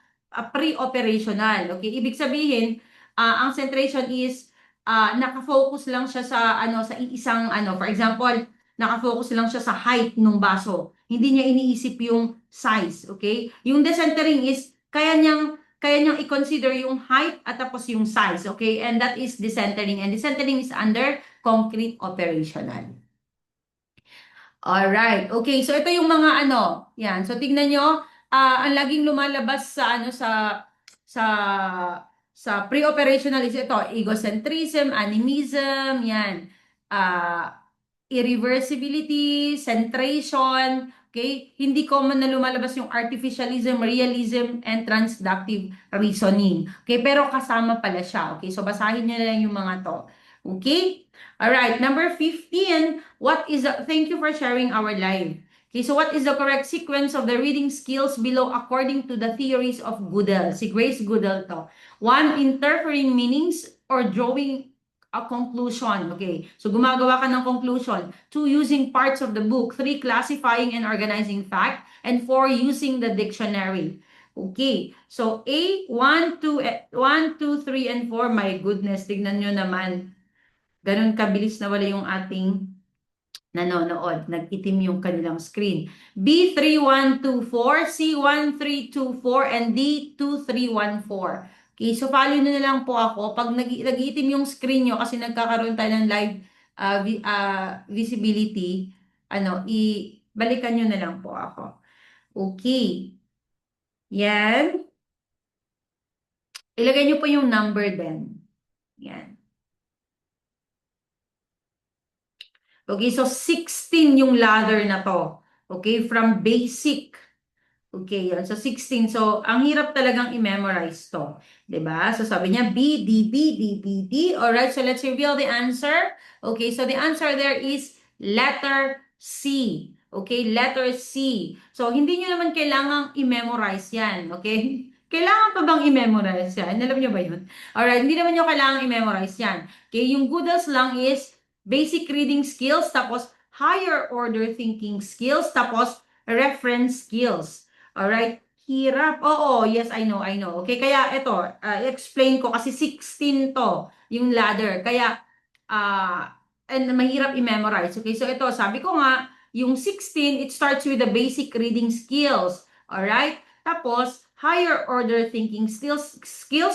pre-operational. Okay, ibig sabihin ang centration is naka-focus lang siya sa isang for example, naka-focus lang siya sa height ng baso. Hindi niya iniisip yung size, okay? Yung decentering is kaya niyang i-consider yung height at tapos yung size, okay? And that is decentering. And decentering is under concrete operational. Alright, okay. So ito yung mga yan. So tignan nyo, ang laging lumalabas sa pre-operational is ito, egocentrism, animism, yan. Irreversibility, centration, okay? Hindi common na lumalabas yung artificialism, realism, and transductive reasoning. Okay, pero kasama pala siya. Okay, so basahin niyo na lang yung mga to. Okay? Alright, number 15, thank you for sharing our live. Okay, so what is the correct sequence of the reading skills below according to the theories of Goodell? Si Grace Goodell to. 1, interfering meanings or drawing a conclusion. Okay, so gumagawa ka ng conclusion. 2, using parts of the book. 3, classifying and organizing fact. And 4, using the dictionary. Okay, so A, 1, 2, 3, and 4. My goodness, tignan nyo naman. Ganun kabilis na wala yung ating nanonood. Nag-itim yung kanilang screen. B, 3, 1, 2, 4. C, 1, 3, 2, 4. And D, 2, 3, 1, 4. Okay, so follow nyo na lang po ako. Pag nag-iitim yung screen nyo kasi nagkakaroon tayo ng live visibility, balikan nyo na lang po ako. Okay. Yan. Ilagay nyo po yung number din. Yan. Okay, so 16 yung ladder na to. Okay, from basic. Okay, yun. So 16. So, ang hirap talagang i-memorize to. 'Di ba? So sabi niya B, D, B, D, B, D. Alright, so let's reveal the answer. Okay, so the answer there is letter C. Okay, letter C. So, hindi nyo naman kailangang i-memorize yan. Okay? Kailangan pa bang i-memorize yan? Alam nyo ba yun? Alright, hindi naman nyo kailangang i-memorize yan. Okay, yung Goodell's lang is basic reading skills, tapos higher order thinking skills, tapos reference skills. Alright? Hirap. Oo, yes, I know. Okay, kaya ito, explain ko kasi 16 to, yung ladder. Kaya, and mahirap i-memorize. Okay, so ito, sabi ko nga, yung 16, it starts with the basic reading skills. Alright? Tapos, higher order thinking skills,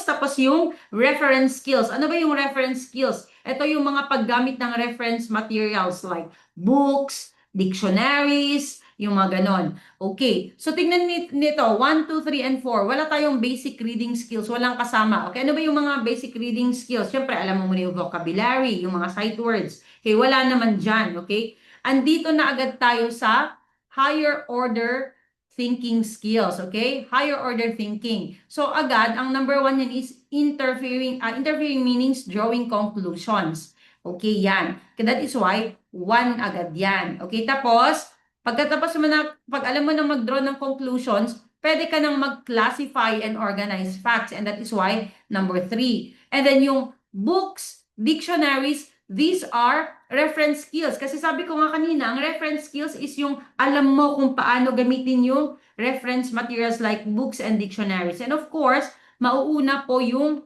tapos yung reference skills. Ano ba yung reference skills? Ito yung mga paggamit ng reference materials like books, dictionaries, yung mga ganon. Okay, so tingnan nito, 1, 2, 3, and 4. Wala tayong basic reading skills, walang kasama. Okay, ano ba yung mga basic reading skills? Siyempre, alam mo muna yung vocabulary, yung mga sight words. Okay, wala naman dyan, okay? Andito na agad tayo sa higher order thinking skills, okay? Higher order thinking. So agad, ang number 1 yan is interfering meanings drawing conclusions. Okay, yan. That is why 1 agad yan. Okay, tapos pagkatapos mo na, pag alam mo na mag-draw ng conclusions, pwede ka nang mag-classify and organize facts, and that is why number 3. And then yung books, dictionaries, these are reference skills. Kasi sabi ko nga kanina, ang reference skills is yung alam mo kung paano gamitin yung reference materials like books and dictionaries. And of course, mauuna po yung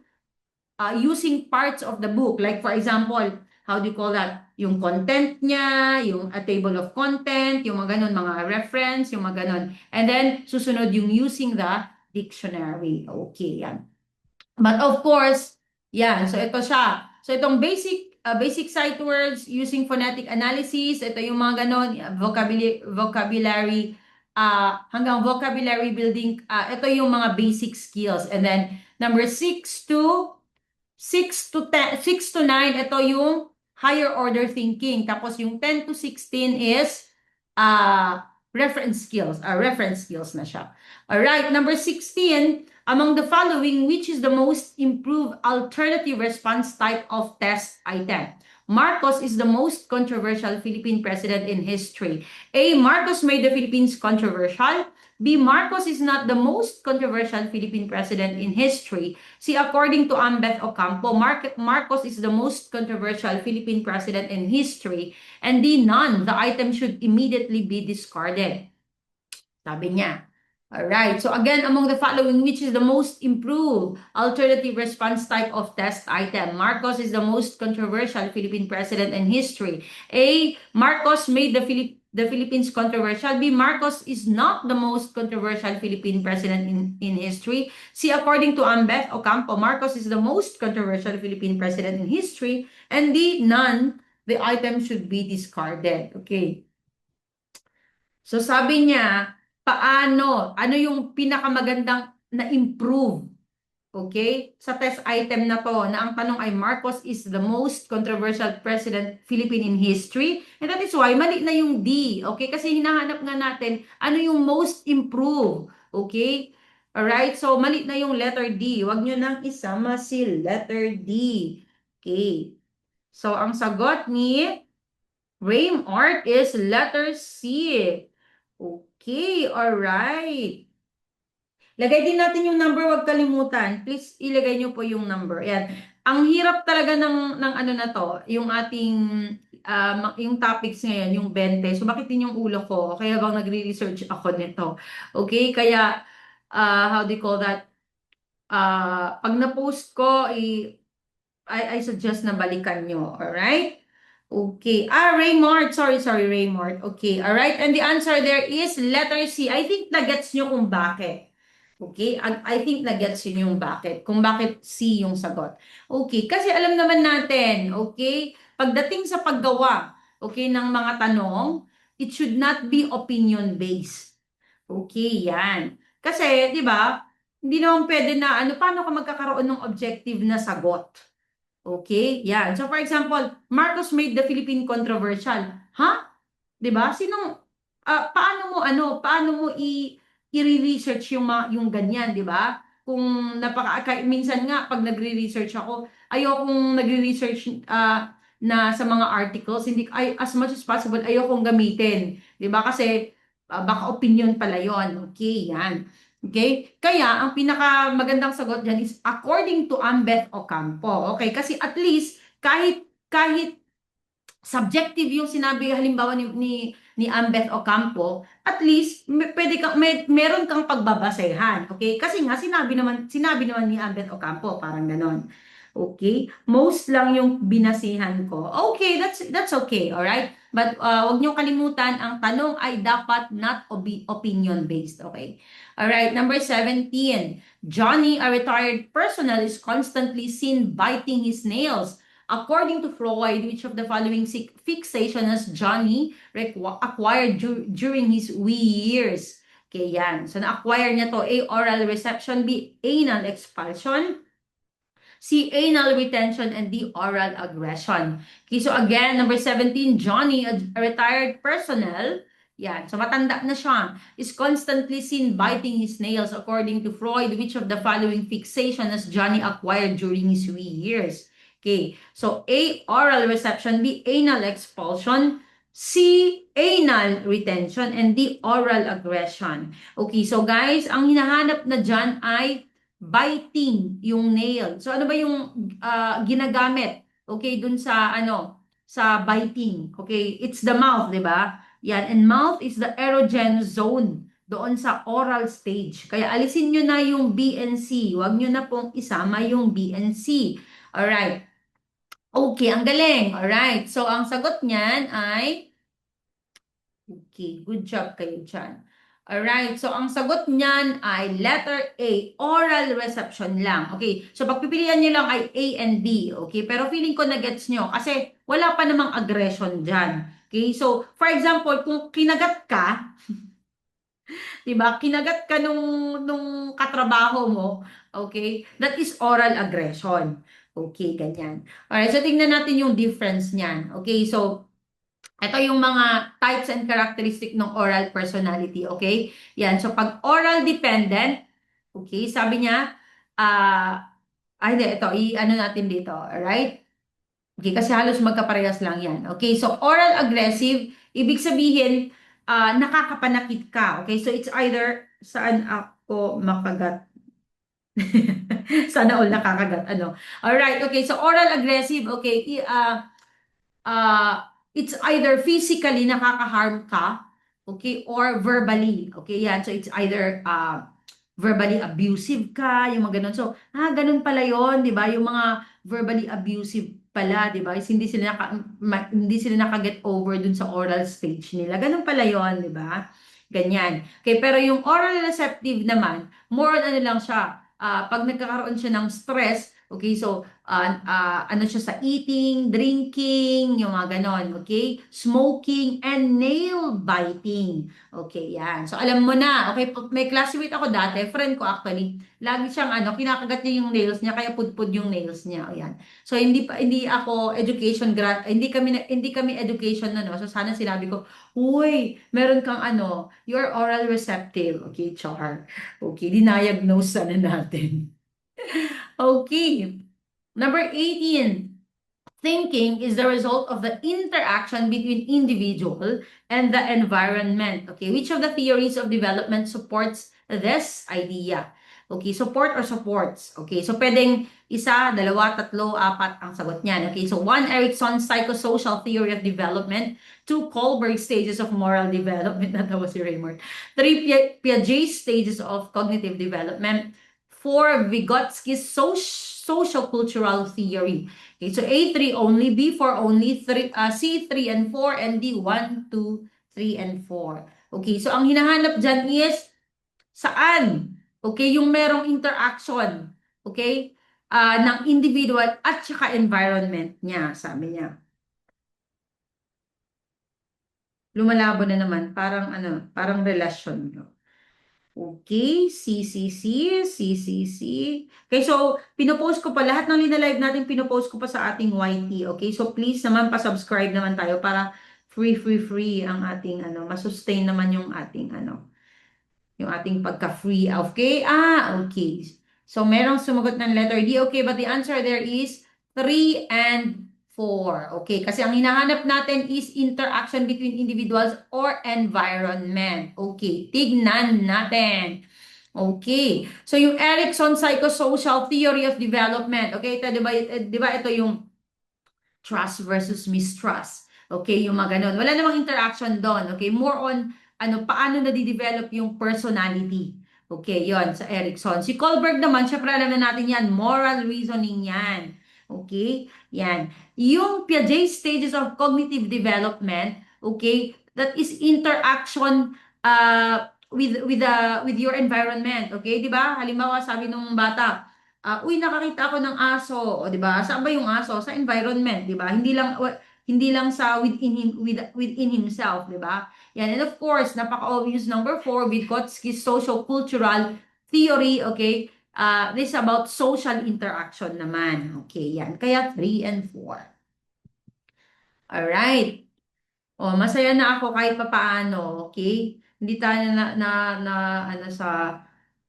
using parts of the book. Like for example, how do you call that? Yung content niya, yung a table of content, yung mga ganun, mga reference, yung mga ganun. And then, susunod yung using the dictionary. Okay, yan. But of course, yan. So, ito siya. So, itong basic sight words using phonetic analysis, ito yung mga ganon, vocabulary, hanggang vocabulary building, ito yung mga basic skills. And then, number 6 to 10, 6 to 9, ito yung higher order thinking. Tapos yung 10 to 16 is reference skills. Reference skills na siya. Alright, number 16, among the following, which is the most improved alternative response type of test item? Marcos is the most controversial Philippine president in history. A. Marcos made the Philippines controversial. B. Marcos is not the most controversial Philippine president in history. C. According to Ambeth Ocampo, Marcos is the most controversial Philippine president in history. And D. None. The item should immediately be discarded. Sabi niya. Alright, so again, among the following, which is the most improved alternative response type of test item? Marcos is the most controversial Philippine president in history. A. Marcos made the Philippines controversial. B. Marcos is not the most controversial Philippine president in history. C. According to Ambeth Ocampo, Marcos is the most controversial Philippine president in history. And D. None. The item should be discarded. Okay. So sabi niya, ano yung pinakamagandang na-improve, okay, sa test item na to, na ang tanong ay Marcos is the most controversial president Philippine in history, and that is why mali na yung D, okay, kasi hinahanap nga natin ano yung most improved, okay, alright, so mali na yung letter D, wag nyo nang isama si letter D, okay, so ang sagot ni Raymart is letter C. Okay, alright. Lagay din natin yung number, huwag kalimutan. Please, ilagay nyo po yung number. Ayan. Ang hirap talaga ng ano na to, yung ating, yung topics ngayon, yung 20. So, bakit din yung ulo ko? Kaya bang nagre-research ako nito? Okay, kaya, how do you call that? Pag na-post ko, I suggest na balikan nyo. Alright? Okay. Raymart. Sorry, Raymart. Okay. Alright. And the answer there is letter C. I think na-gets nyo kung bakit. Okay? I think na-gets nyo yung bakit. Kung bakit C yung sagot. Okay. Kasi alam naman natin, okay, pagdating sa paggawa, okay, ng mga tanong, it should not be opinion-based. Okay, yan. Kasi, di ba, hindi naman pwede na, paano ka magkakaroon ng objective na sagot? Okay, yan. So for example, Marcos made the Philippine controversial. Ha? 'Di ba? Paano mo i-research yung ganyan, 'di ba? Kung minsan nga pag nagre-research ako, ayokong nagre-research na sa mga articles, as much as possible ayokong gamitin, 'di ba? Kasi baka opinion pala 'yon. Okay, yan. Okay? Kaya, ang pinakamagandang sagot dyan is according to Ambeth Ocampo. Okay? Kasi at least, kahit subjective yung sinabi, halimbawa ni Ambeth Ocampo, at least, meron kang pagbabasehan. Okay? Kasi nga, sinabi naman ni Ambeth Ocampo, parang ganon. Okay? Most lang yung binasihan ko. Okay, that's okay, all right? But wag niyo kalimutan, ang tanong ay dapat not opinion-based, okay? All right, number 17. Johnny, a retired personnel, is constantly seen biting his nails. According to Freud, which of the following fixation has Johnny acquired during his wee years? Okay, yan. So, na-acquire niya to. A, oral reception. B, anal expulsion. C, anal retention. And D, oral aggression. Okay, so again, number 17, Johnny, a retired personnel, yan, so matanda na siya, is constantly seen biting his nails. According to Freud, which of the following fixation has Johnny acquired during his wee years? Okay, so A, oral reception. B, anal expulsion. C, anal retention. And D, oral aggression. Okay, so guys, ang hinahanap na dyan ay biting yung nail. So ano ba yung ginagamit? Okay, dun sa sa biting. Okay, it's the mouth, 'di ba? Yan, and mouth is the erogenous zone doon sa oral stage. Kaya alisin nyo na yung B and C. Huwag nyo na pong isama yung B and C. Alright. Okay, ang galing. Alright. So, ang sagot niyan ay okay, good job kayo dyan. Alright, so ang sagot niyan ay letter A, oral reception lang. Okay, so pagpipilian nyo lang ay A and B. Okay, pero feeling ko na-gets nyo kasi wala pa namang aggression dyan. Okay, so for example, kung kinagat ka, diba, kinagat ka nung katrabaho mo, okay, that is oral aggression. Okay, ganyan. Alright, so tingnan natin yung difference niyan. Okay, so ito yung mga types and characteristic ng oral personality, okay? Yan, so pag oral dependent, okay, sabi niya, hindi, ito, i-ano natin dito, alright? Okay, kasi halos magkaparehas lang yan. Okay, so oral aggressive, ibig sabihin, nakakapanakit ka, okay? So it's either, saan ako makagat? Sana all nakakagat, ano? Alright, okay, so oral aggressive, okay, it's either physically nakaka-harm ka, okay, or verbally. Okay, yan. So, it's either verbally abusive ka, yung mga ganun. So, ganun pala yon, di ba? Yung mga verbally abusive pala, di ba? Is hindi sila naka-get over dun sa oral stage nila. Ganun pala yon, di ba? Ganyan. Okay, pero yung oral receptive naman, more on ano lang siya, pag nagkakaroon siya ng stress, okay, so ano siya sa eating, drinking, yung mga ganon, okay? Smoking and nail biting. Okay, yan. So alam mo na, okay, may classmate ako dati, friend ko actually, lagi siyang kinakagat niya yung nails niya, kaya pudpud yung nails niya. O yan. So hindi ako education hindi kami education no. So sana sinabi ko, "Uy, meron kang you're oral receptive." Okay, char. Okay, dindiagnose sana natin. Okay. Number 18, thinking is the result of the interaction between individual and the environment. Okay, which of the theories of development supports this idea? Okay, support or supports? Okay, so pwedeng isa, dalawa, tatlo, apat ang sagot niyan. Okay, so 1, Erickson's psychosocial theory of development. 2, Kohlberg's stages of moral development. Natawa si Raymond. 3, Piaget's stages of cognitive development. 4, Vygotsky's social-cultural theory. Okay, so A3 only, B4 only, C3 and 4, and D1, 2, 3, and 4. Okay, so ang hinahanap dyan is saan? Okay, yung merong interaction, okay, ng individual at saka environment niya, sabi niya. Lumalabo na naman, parang relasyon. Okay, CCC. Okay, so pinopost ko pa lahat ng linalive natin, pinopost ko pa sa ating YT. Okay, so please naman pa-subscribe naman tayo para free ang ating masustain naman yung ating yung ating pagka-free. Okay? Okay. So, merong sumagot ng letter D. Okay, but the answer there is 3 and 4. Okay, kasi ang hinahanap natin is interaction between individuals or environment. Okay, tignan natin. Okay. So, yung Erikson psychosocial theory of development. Okay, ito, di ba ito yung trust versus mistrust. Okay, yung mga ganun. Wala namang interaction doon. Okay, more on paano nadidevelop yung personality. Okay, yon sa Erikson. Si Kohlberg naman, syempre alam na natin yan, moral reasoning yan. Okay? Yan. Yung Piaget stages of cognitive development, okay, that is interaction with your environment, okay? 'Di ba? Halimbawa, sabi nung bata, uy, nakakita ako ng aso, o 'di ba? Saan ba yung aso? Sa environment, 'di ba? Hindi lang sa within himself, 'di ba? Yan. And of course, napaka-obvious number 4, Vygotsky's social-cultural theory, okay? This about social interaction naman. Okay, yan. Kaya 3 and 4. Alright. O, masaya na ako kahit papaano. Okay? Hindi tayo na ano sa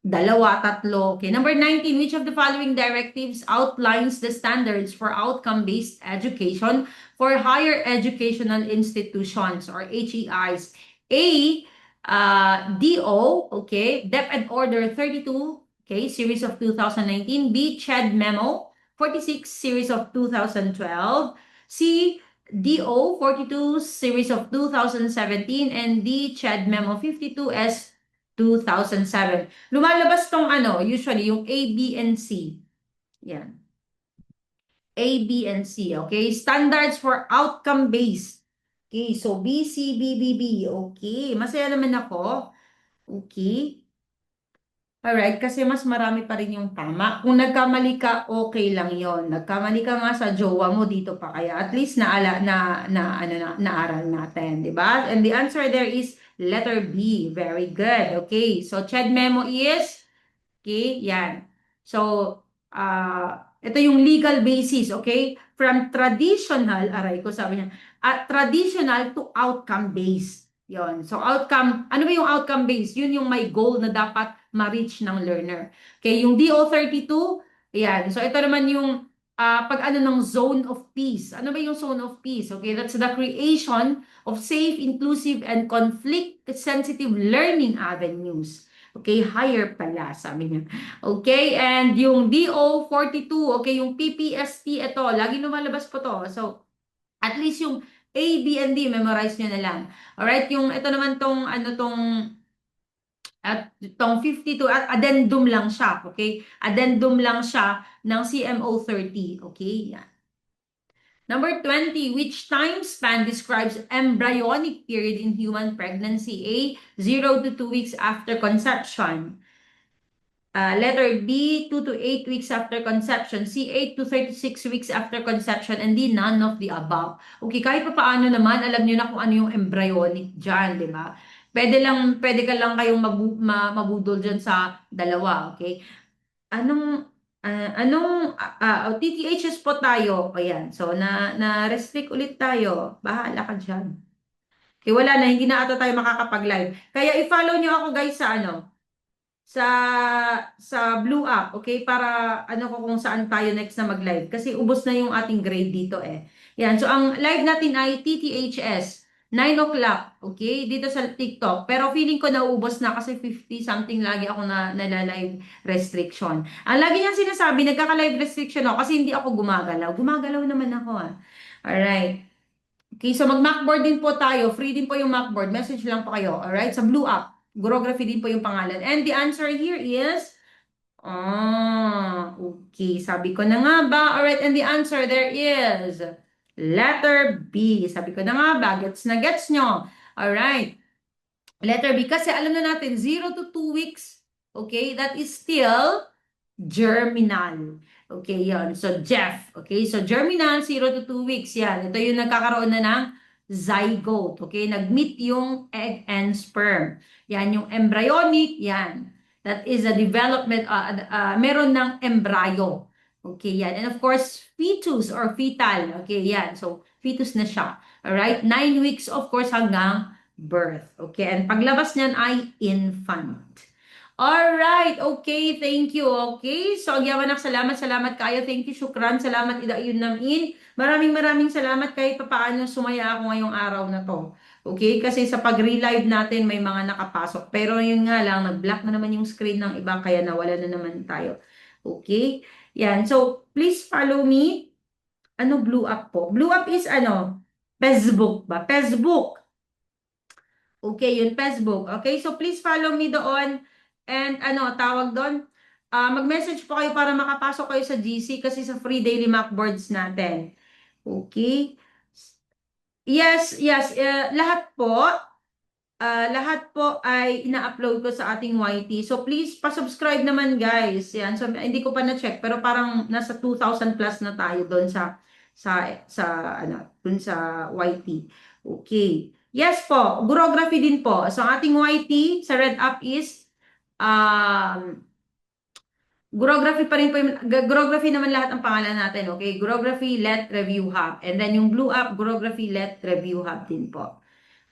dalawa, tatlo. Okay. Number 19, which of the following directives outlines the standards for outcome-based education for higher educational institutions or HEIs? A, DO, okay, Dep and Order 32, okay, series of 2019. B, CHED Memo 46, series of 2012. C, DO 42, series of 2017. And D, CHED Memo 52S 2007. Lumalabas tong ano, usually yung A, B, and C. Yan. A, B, and C. Okay? Standards for outcome-based. Okay, so B, C, B, B, B. Okay, masaya naman ako. Okay. Alright, kasi mas marami pa rin yung tama. Kung nagkamali ka, okay lang yon. Nagkamali ka nga sa jowa mo dito pa kaya at least naaral natin, 'di ba? And the answer there is letter B. Very good. Okay. So Ched memo is okay, yan. So, ito yung legal basis, okay? From traditional, aray ko sabi niya, traditional to outcome-based. Yon. So, outcome, ano ba yung outcome-based? Yun yung may goal na dapat ma-reach ng learner. Okay, yung DO32, yan. So, ito naman yung pag ano ng zone of peace. Ano ba yung zone of peace? Okay, that's the creation of safe, inclusive, and conflict-sensitive learning avenues. Okay, higher pala, sabi niya. Okay, and yung DO42, okay, yung PPST, ito, lagi lumalabas po to. So, at least yung A, B, and D, memorize nyo na lang. Alright, yung ito naman tong, ano tong, at itong 52, at addendum lang siya, okay? Addendum lang siya ng CMO 30, okay? Yan. Number 20, which time span describes embryonic period in human pregnancy? A, 0 to 2 weeks after conception. Letter B, 2 to 8 weeks after conception. C, 8 to 36 weeks after conception. And D, none of the above. Okay, kahit pa paano naman, alam nyo na kung ano yung embryonic dyan, di ba? Pwede ka lang kayong mabudol dyan sa dalawa, okay? TTHS po tayo. Ayan, so na-restrict ulit tayo. Bahala ka dyan. Okay, wala na, hindi na ata tayo makakapag-live. Kaya i-follow nyo ako guys sa ano, sa Blue App, okay? Para ano ko kung saan tayo next na mag-live. Kasi ubos na yung ating grade dito eh. Yan. So, ang live natin ay TTHS. 9 o'clock, okay? Dito sa TikTok. Pero feeling ko nauubos na kasi 50 something lagi ako na nalalive restriction. Ang lagi niyang sinasabi, nagkaka-live restriction ako kasi hindi ako gumagalaw. Gumagalaw naman ako ah. Alright. Okay, so mag-Macboard din po tayo. Free din po yung Macboard. Message lang po kayo. Alright, sa Blue App. Gurography din po yung pangalan. And the answer here is, okay. Sabi ko na nga ba? Alright, and the answer there is letter B. Sabi ko na nga ba? Gets na gets nyo. Alright. Letter B. Kasi alam na natin, 0 to 2 weeks. Okay, that is still germinal. Okay, yon. So, Jeff. Okay, so germinal, 0 to 2 weeks. Yan. Ito yung nagkakaroon na ng zygote. Okay, nag-meet yung egg and sperm. Yan, yung embryonic, yan. That is a development, meron ng embryo. Okay, yan. And of course, fetus or fetal. Okay, yan. So, fetus na siya. Alright, 9 weeks, of course, hanggang birth. Okay, and paglabas niyan ay infant. Alright, okay, thank you. Okay, so agyawanak, salamat kayo. Thank you, syukran. Salamat idayun namin. Maraming salamat kahit papaano sumaya ako ngayong araw na to. Okay, kasi sa pag-relive natin may mga nakapasok. Pero yun nga lang, nag-block na naman yung screen ng iba kaya nawala na naman tayo. Okay, yan. So, please follow me. Ano Blue Up po? Blue Up is ano? Facebook ba? Facebook. Okay, yun, Facebook. Okay, so please follow me doon. And ano, tawag doon? mag-message po kayo para makapasok kayo sa GC kasi sa free daily mock boards natin. Okay? Yes, yes, lahat po ay ina-upload ko sa ating YT. So please pa-subscribe naman guys. Yan. So hindi ko pa na-check pero parang nasa 2,000 plus na tayo doon sa doon sa YT. Okay. Yes po, Gurography din po. So ang ating YT sa Red Up is um Gurography pa rin po yung, Gurography naman lahat ang pangalan natin, okay? Gurography Let Review Hub. And then yung Blue Up, Gurography Let Review Hub din po.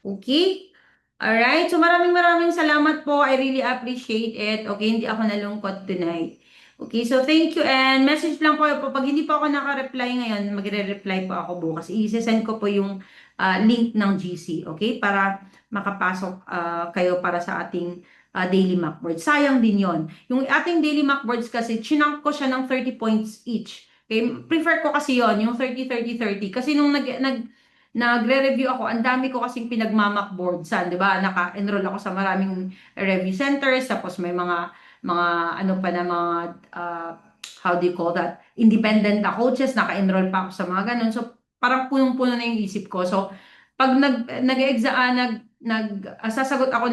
Okay? Alright, so maraming salamat po. I really appreciate it. Okay, hindi ako nalungkot tonight. Okay, so thank you and message lang po pag hindi po ako naka-reply ngayon, magre-reply po ako bukas. I-send ko po yung link ng GC, okay? Para makapasok kayo para sa ating daily mockboard. Sayang din yon. Yung ating daily mockboards kasi, chinunk ko siya ng 30 points each. Okay, prefer ko kasi yon yung 30-30-30. Kasi nung nagre-review ako, ang dami ko kasing pinagmamakboardsan, 'di ba? Naka-enroll ako sa maraming review centers, tapos may mga ano pa na mga how do you call that? Independent na coaches, naka-enroll pa ako sa mga ganun. So parang punong-puno na yung isip ko. So pag sasagot ako